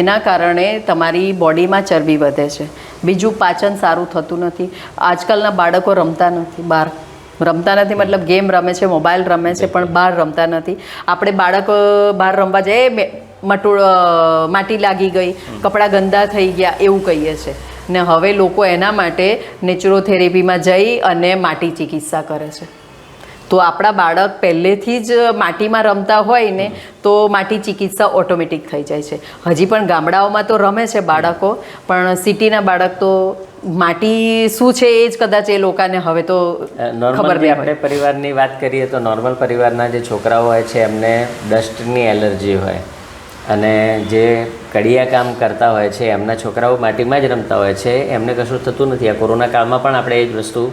એના કારણે તમારી બોડીમાં ચરબી વધે છે. બીજું પાચન સારું થતું નથી. આજકાલના બાળકો રમતા નથી બહાર, રમતા નથી મતલબ ગેમ રમે છે, મોબાઈલ રમે છે, પણ બહાર રમતા નથી. આપણે બાળકો બહાર રમવા જાય માટી લાગી ગઈ, કપડાં ગંદા થઈ ગયા એવું કહીએ છીએ. ને હવે લોકો એના માટે નેચરોથેરેપીમાં જઈ અને માટી ચિકિત્સા કરે છે. તો આપણા બાળક પહેલેથી જ માટીમાં રમતા હોય ને તો માટી ચિકિત્સા ઓટોમેટિક થઈ જાય છે. હજી પણ ગામડાઓમાં તો રમે છે બાળકો, પણ સિટીના બાળક તો માટી શું છે એ જ કદાચ એ લોકોને હવે તો ખબર નહીં. આપણે પરિવારની વાત કરીએ તો નોર્મલ પરિવારના જે છોકરાઓ હોય છે એમને ડસ્ટની એલર્જી હોય, અને જે કડિયા કામ કરતા હોય છે એમના છોકરાઓ માટીમાં જ રમતા હોય છે, એમને કશું થતું નથી. આ કોરોના કાળમાં પણ આપણે એ જ વસ્તુ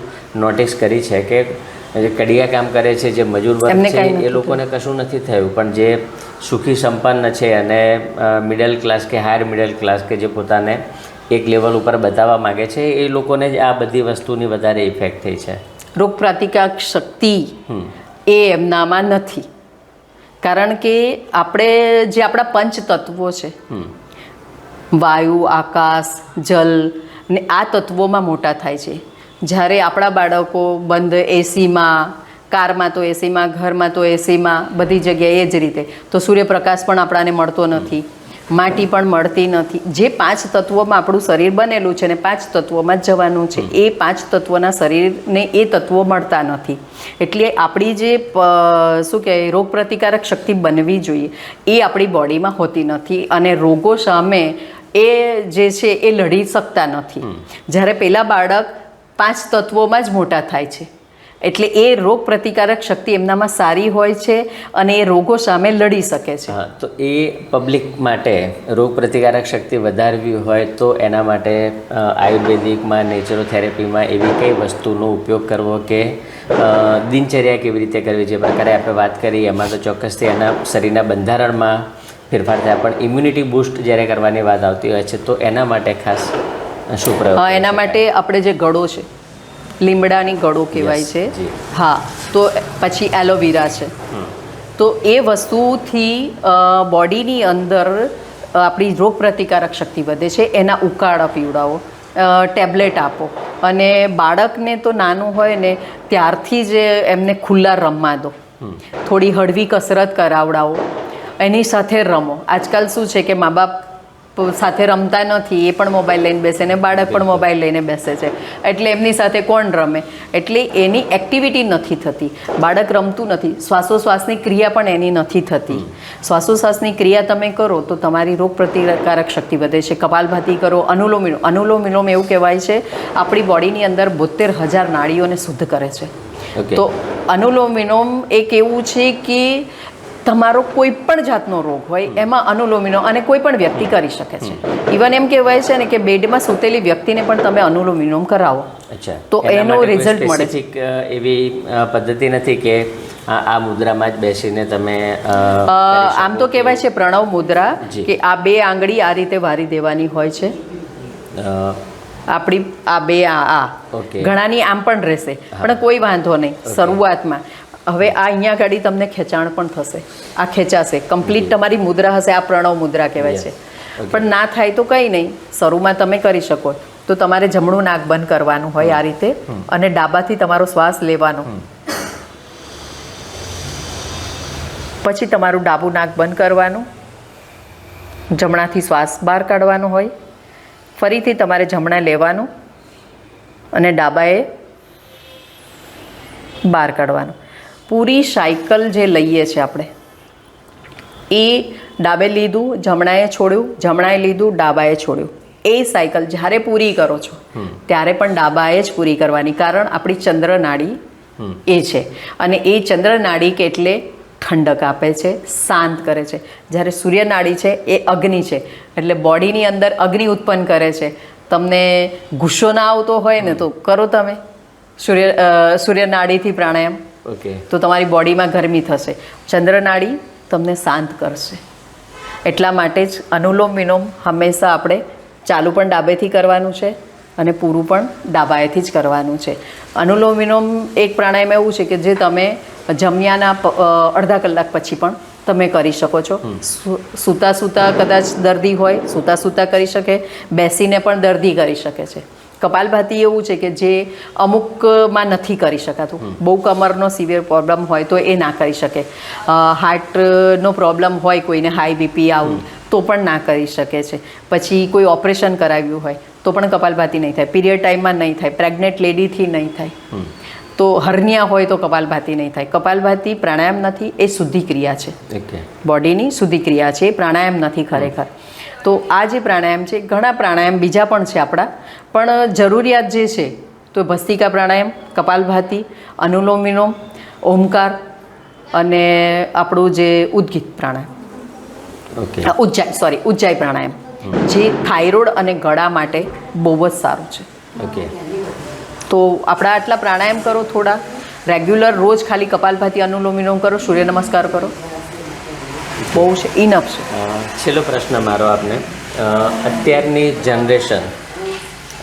નોટિસ કરી છે કે જે કડિયા કામ કરે છે, જે મજૂર વર્ગ છે, એ લોકોને કશું નથી થયું. પણ જે સુખી સંપન્ન છે અને મિડલ ક્લાસ કે હાયર મિડલ ક્લાસ કે જે પોતાને એક લેવલ ઉપર બતાવવા માગે છે, એ લોકોને જ આ બધી વસ્તુની વધારે ઇફેક્ટ થઈ છે. રોગ પ્રતિકારક શક્તિ એ એમનામાં નથી, કારણ કે આપણે જે આપણા પંચ તત્વો છે, વાયુ, આકાશ, જલ ને આ તત્વોમાં મોટા થાય છે. જ્યારે આપણા બાળકો બંધ એસીમાં, કારમાં તો એસીમાં, ઘરમાં તો એસીમાં, બધી જગ્યાએ એ જ રીતે, તો સૂર્યપ્રકાશ પણ આપણાને મળતો નથી, માટી પણ મળતી નથી. જે 5 તત્વોમાં આપણું શરીર બનેલું છે ને 5 તત્વોમાં જ જવાનું છે, એ 5 તત્વોના શરીરને એ તત્વો મળતા નથી. એટલે આપણી જે શું કહેવાય રોગ પ્રતિકારક શક્તિ બનવી જોઈએ એ આપણી બોડીમાં હોતી નથી, અને રોગો સામે એ જે છે એ લડી શકતા નથી. જ્યારે પેલા બાળક 5 તત્વોમાં જ મોટા થાય છે, એટલે એ રોગ પ્રતિકારક શક્તિ એમનામાં સારી હોય છે અને એ રોગો સામે લડી શકે છે. તો એ પબ્લિક માટે રોગ પ્રતિકારક શક્તિ વધારવી હોય તો એના માટે આયુર્વેદિકમાં, નેચરોથેરેપીમાં એવી કઈ વસ્તુનો ઉપયોગ કરવો કે દિનચર્યા કેવી રીતે કરવી, જે પ્રકારે આપણે વાત કરી એમાં તો ચોક્કસથી એના શરીરના બંધારણમાં ફેરફાર થાય, પણ ઇમ્યુનિટી બૂસ્ટ જ્યારે કરવાની વાત આવતી હોય છે તો એના માટે ખાસ શું પ્રયોગ? એના માટે આપણે જે ગળો છે, લીમડાની ગળો કહેવાય છે, હા, તો પછી એલોવેરા છે, તો એ વસ્તુથી બોડીની અંદર આપણી રોગ પ્રતિકારક શક્તિ વધે છે. એના ઉકાળા પીવડાવો, ટેબ્લેટ આપો, અને બાળકને તો નાનું હોય ને ત્યારથી જ એમને ખુલ્લા રમવા દો, થોડી હળવી કસરત કરાવડાવો, એની સાથે રમો. આજકાલ શું છે કે મા બાપ સાથે રમતા નથી, એ પણ મોબાઈલ લઈને બેસે ને બાળક પણ મોબાઈલ લઈને બેસે છે, એટલે એમની સાથે કોણ રમે? એટલે એની એક્ટિવિટી નથી થતી, બાળક રમતું નથી, શ્વાસોશ્વાસની ક્રિયા પણ એની નથી થતી. શ્વાસોશ્વાસની ક્રિયા તમે કરો તો તમારી રોગ પ્રતિકારક શક્તિ વધે છે. કપાલભાતિ કરો, અનુલોમ વિલોમ. અનુલોમ વિલોમ એવું કહેવાય છે આપણી બોડીની અંદર 72,000 નાડીઓને શુદ્ધ કરે છે. તો અનુલોમ વિલોમ એક એવું છે કે તમારો કોઈ પણ જાતનો રોગ હોય એમાં અનુલોમ વિલોમ, અને કોઈ પણ વ્યક્તિ કરી શકે છે. ઇવન એમ કહેવાય છે ને કે બેડમાં સૂતેલી વ્યક્તિને પણ તમે અનુલોમ વિલોમ કરાવો તો એનો રિઝલ્ટ મળે છે. એવી પદ્ધતિ નથી કે આ મુદ્રામાં જ બેસીને તમે આમ તો કહેવાય છે પ્રણવ મુદ્રા, કે આ 2 આંગળી આ રીતે વારી દેવાની હોય છે. આપણી આ 2 ઘણાની આમ પણ રહેશે, પણ કોઈ વાંધો નહીં શરૂઆતમાં. હવે આ અહીંયા ગાડી તમને ખેંચાણ પણ થશે, આ ખેંચાશે, કમ્પ્લીટ તમારી મુદ્રા હશે. આ પ્રણવ મુદ્રા કહેવાય છે. પણ ના થાય તો કંઈ નહીં, શરૂમાં તમે કરી શકો. તો તમારે જમણું નાક બંધ કરવાનું હોય આ રીતે, અને ડાબાથી તમારો શ્વાસ લેવાનો, પછી તમારું ડાબું નાક બંધ કરવાનું, જમણાથી શ્વાસ બહાર કાઢવાનો હોય, ફરીથી તમારે જમણા લેવાનું અને ડાબાએ બહાર કાઢવાનું. પૂરી સાયકલ જે લઈએ છીએ આપણે, એ ડાબે લીધું, જમણાએ છોડ્યું, જમણાએ લીધું, ડાબાએ છોડ્યું, એ સાયકલ જ્યારે પૂરી કરો છો ત્યારે પણ ડાબાએ જ પૂરી કરવાની. કારણ આપણી ચંદ્ર નાડી એ છે, અને એ ચંદ્ર નાડી એટલે ઠંડક આપે છે, શાંત કરે છે. જ્યારે સૂર્ય નાડી છે એ અગ્નિ છે, એટલે બોડીની અંદર અગ્નિ ઉત્પન્ન કરે છે. તમને ગુસ્સો ના આવતો હોય ને તો કરો તમે સૂર્ય નાડીથી પ્રાણાયામ, તો તમારી બોડીમાં ગરમી થશે. ચંદ્ર નાડી તમને શાંત કરશે. એટલા માટે જ અનુલોમ વિલોમ હંમેશા આપણે ચાલુ પણ ડાબેથી કરવાનું છે, અને પૂરું પણ ડાબાએથી જ કરવાનું છે. અનુલોમ વિલોમ એક પ્રાણાયામ એવું છે કે જે તમે જમ્યાના અડધા કલાક પછી પણ તમે કરી શકો છો. સૂતા સૂતા કદાચ દર્દી હોય સૂતા સૂતા કરી શકે, બેસીને પણ દર્દી કરી શકે છે. કપાલભાતિ એવું છે કે જે અમુકમાં નથી કરી શકાતું. બહુ કમરનો સિવિયર પ્રોબ્લેમ હોય તો એ ના કરી શકે. હાર્ટનો પ્રોબ્લેમ હોય કોઈને, હાઈ બીપી આવું તો પણ ના કરી શકે છે. પછી કોઈ ઓપરેશન કરાવ્યું હોય તો પણ કપાલભાતિ નહીં થાય. પીરિયડ ટાઈમમાં નહીં થાય. પ્રેગ્નેન્ટ લેડીથી નહીં થાય. તો હર્નિયા હોય તો કપાલભાતિ નહીં થાય. કપાલભાતિ પ્રાણાયામ નથી, એ શુદ્ધિ ક્રિયા છે. બોડીની શુદ્ધિ ક્રિયા છે, એ પ્રાણાયામ નથી ખરેખર. તો આ જે પ્રાણાયામ છે, ઘણા પ્રાણાયામ બીજા પણ છે આપણા, પણ જરૂરિયાત જે છે તો ભસ્તિકા પ્રાણાયામ, કપાલભાતિ, અનુલોમ વિલોમ, ઓમકાર અને આપણું જે ઉદ્ગીત પ્રાણાયામ, ઉજ્જાઈ પ્રાણાયામ જે થાઇરોઇડ અને ગળા માટે બહુ જ સારું છે. તો આપણા આટલા પ્રાણાયામ કરો, થોડા રેગ્યુલર રોજ ખાલી કપાલભાતિ, અનુલોમ વિલોમ કરો, સૂર્ય નમસ્કાર કરો, બહુ છે, ઇનફ છે. છેલ્લો પ્રશ્ન મારો આપને, અત્યારની જનરેશન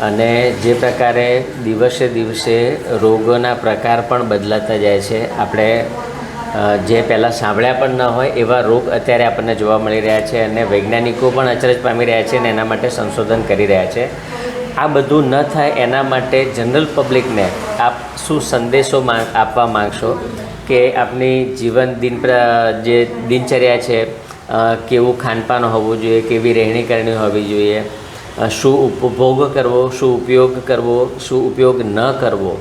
અને જે પ્રકારે દિવસે દિવસે રોગોના પ્રકાર પણ બદલાતા જાય છે, આપણે જે પહેલાં સાંભળ્યા પણ ન હોય એવા રોગ અત્યારે આપણને જોવા મળી રહ્યા છે અને વૈજ્ઞાનિકો પણ અચરજ પામી રહ્યા છે અને એના માટે સંશોધન કરી રહ્યા છે. આ બધું ન થાય એના માટે જનરલ પબ્લિકને આપ શું સંદેશો આપવા માગશો કે આપની જીવન જે દિનચર્યા છે, કેવું ખાનપાન હોવું જોઈએ, કેવી રહેણી કરણી હોવી જોઈએ, શું ઉપભોગ કરવો, શું ઉપયોગ કરવો, શું ઉપયોગ ન કરવો,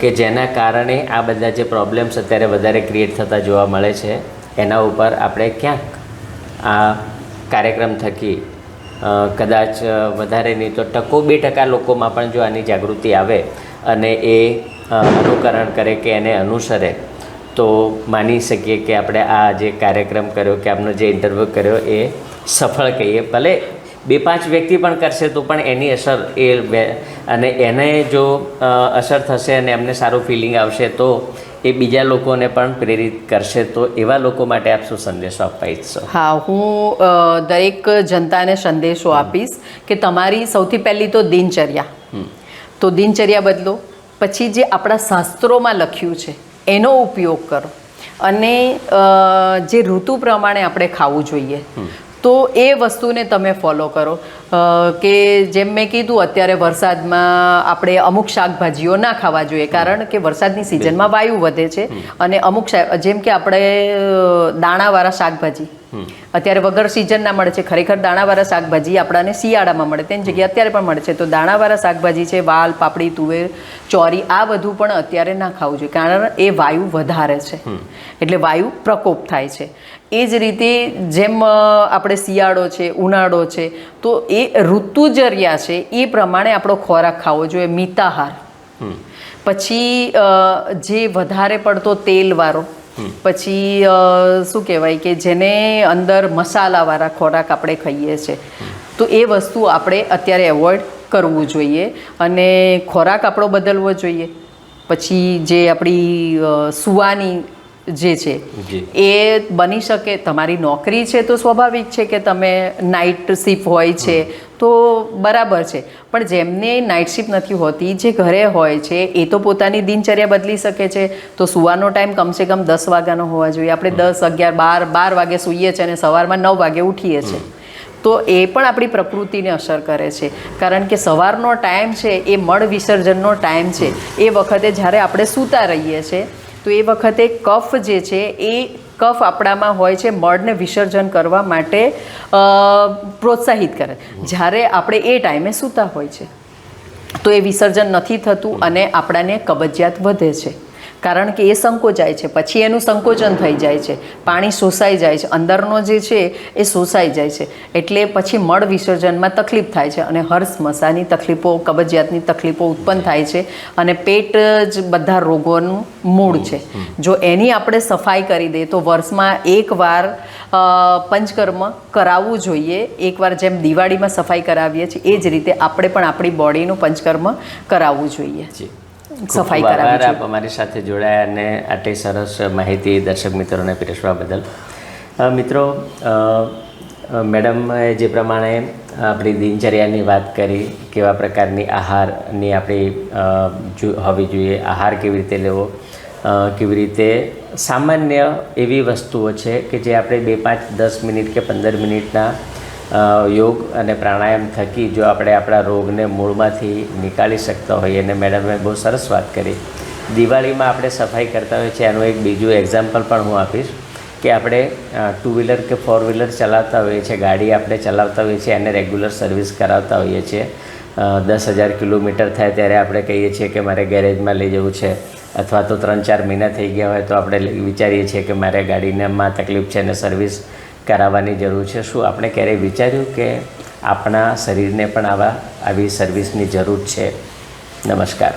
કે જેના કારણે આ બધા જે પ્રોબ્લેમ્સ અત્યારે વધારે ક્રિએટ થતા જોવા મળે છે, એના ઉપર આપણે ક્યાંક આ કાર્યક્રમ થકી કદાચ વધારે નહીં તો 2% લોકોમાં પણ જો આની જાગૃતિ આવે અને એ અનુકરણ કરે કે એને અનુસરે તો માની શકીએ કે આપણે આ જે કાર્યક્રમ કર્યો કે આપનો જે ઇન્ટરવ્યૂ કર્યો એ સફળ કહીએ. ભલે 2-5 વ્યક્તિ પણ કરશે તો પણ એની અસર અને એને જો અસર થશે અને એમને સારું ફિલિંગ આવશે તો એ બીજા લોકોને પણ પ્રેરિત કરશે. તો એવા લોકો માટે આપ શું સંદેશો આપવા ઈચ્છશો? હા, હું દરેક જનતાને સંદેશો આપીશ કે તમારી સૌથી પહેલી તો દિનચર્યા, તો દિનચર્યા બદલો. પછી જે આપણા શાસ્ત્રોમાં લખ્યું છે એનો ઉપયોગ કરો અને જે ઋતુ પ્રમાણે આપણે ખાવું જોઈએ તો એ વસ્તુને તમે ફોલો કરો. કે જેમ મેં કીધું, અત્યારે વરસાદમાં આપણે અમુક શાકભાજીઓ ના ખાવા જોઈએ કારણ કે વરસાદની સિઝનમાં વાયુ વધે છે અને અમુક જેમ કે આપણે દાણાવાળા શાકભાજી અત્યારે વગર સિઝનના મળે છે. ખરેખર દાણાવાળા શાકભાજી આપણાને શિયાળામાં મળે, તેની જગ્યાએ અત્યારે પણ મળે છે. તો દાણાવાળા શાકભાજી છે, વાલ, પાપડી, તુવેર, ચોરી, આ બધું પણ અત્યારે ના ખાવું જોઈએ કારણ એ વાયુ વધારે છે, એટલે વાયુ પ્રકોપ થાય છે. એ જ રીતે જેમ આપણે શિયાળો છે, ઉનાળો છે, તો એ ઋતુચર્યા છે એ પ્રમાણે આપણો ખોરાક ખાવો જોઈએ. મિતાહાર, પછી જે વધારે પડતો તેલવાળો, પછી શું કહેવાય કે જેને અંદર મસાલાવાળા ખોરાક આપણે ખાઈએ છીએ તો એ વસ્તુ આપણે અત્યારે એવોઇડ કરવું જોઈએ અને ખોરાક આપણો બદલવો જોઈએ. પછી જે આપણી સુવાની જે છે એ બની શકે. તમારી નોકરી છે તો સ્વાભાવિક છે કે તમે નાઇટ શિફ્ટ હોય છે તો બરાબર છે, પણ જેમને નાઇટ શિફ્ટ નથી હોતી, જે ઘરે હોય છે, એ તો પોતાની દિનચર્યા બદલી શકે છે. તો સુવાનો ટાઈમ કમસે કમ 10 વાગ્યાનો હોવા જોઈએ. આપણે 10, 11, 12 વાગે સૂઈએ છીએ અને સવારમાં 9 વાગે ઉઠીએ છીએ તો એ પણ આપણી પ્રકૃતિને અસર કરે છે કારણ કે સવારનો ટાઈમ છે એ મળ વિસર્જનનો ટાઈમ છે. એ વખતે જ્યારે આપણે સૂતા રહીએ છીએ તો એ વખતે કફ જે છે એ કફ આપણામાં હોય છે, મળને વિસર્જન કરવા માટે પ્રોત્સાહિત કરે. જ્યારે આપણે એ ટાઈમે સૂતા હોય છે તો એ વિસર્જન નથી થતું અને આપણાને કબજિયાત વધે છે કારણ કે એ સંકોચાય છે, પછી એનું સંકોચન થઈ જાય છે, પાણી શોષાઈ જાય છે, અંદરનો જે છે એ શોષાઈ જાય છે, એટલે પછી મળ વિસર્જનમાં તકલીફ થાય છે અને હર્ષ મસાની તકલીફો, કબજિયાતની તકલીફો ઉત્પન્ન થાય છે અને પેટ જ બધા રોગોનું મૂળ છે. જો એની આપણે સફાઈ કરી દઈએ તો વર્ષમાં એકવાર પંચકર્મ કરાવવું જોઈએ. એકવાર જેમ દિવાળીમાં સફાઈ કરાવીએ છીએ એ જ રીતે આપણે પણ આપણી બોડીનું પંચકર્મ કરાવવું જોઈએ, સફાઈ કરાવવી. આપ અમારી સાથે જોડાયા અને આટલી સરસ માહિતી દર્શક મિત્રોને પીરસવા બદલ મિત્રો, મેડમે જે પ્રમાણે આપણી દિનચર્યાની વાત કરી, કેવા પ્રકારની આહારની આપણી હોવી જોઈએ, આહાર કેવી રીતે લેવો, કેવી રીતે સામાન્ય એવી વસ્તુઓ છે કે જે આપણે 2, 5, 10 મિનિટ કે 15 મિનિટના યોગ અને પ્રાણાયામ થકી જો આપણે આપણા રોગને મૂળમાંથી નીકાળી શકતા હોઈએ. અને મેડમે બહુ સરસ વાત કરી. દિવાળીમાં આપણે સફાઈ કરતા હોઈએ છીએ, એનું એક બીજું એક્ઝામ્પલ પણ હું આપીશ કે આપણે 2 વ્હીલર કે 4 વ્હીલર ચલાવતા હોઈએ છીએ, ગાડી આપણે ચલાવતા હોઈએ છીએ, એને રેગ્યુલર સર્વિસ કરાવતા હોઈએ છીએ. 10,000 કિલોમીટર થાય ત્યારે આપણે કહીએ છીએ કે મારે ગેરેજમાં લઈ જવું છે, અથવા તો 3-4 મહિના થઈ ગયા હોય તો આપણે વિચારીએ છીએ કે મારે ગાડીમાં તકલીફ છે અને સર્વિસ કરાવવાની જરૂર છે. શું આપણે ક્યારેય વિચાર્યું કે આપણા શરીરને પણ આવી સર્વિસની જરૂર છે? નમસ્કાર.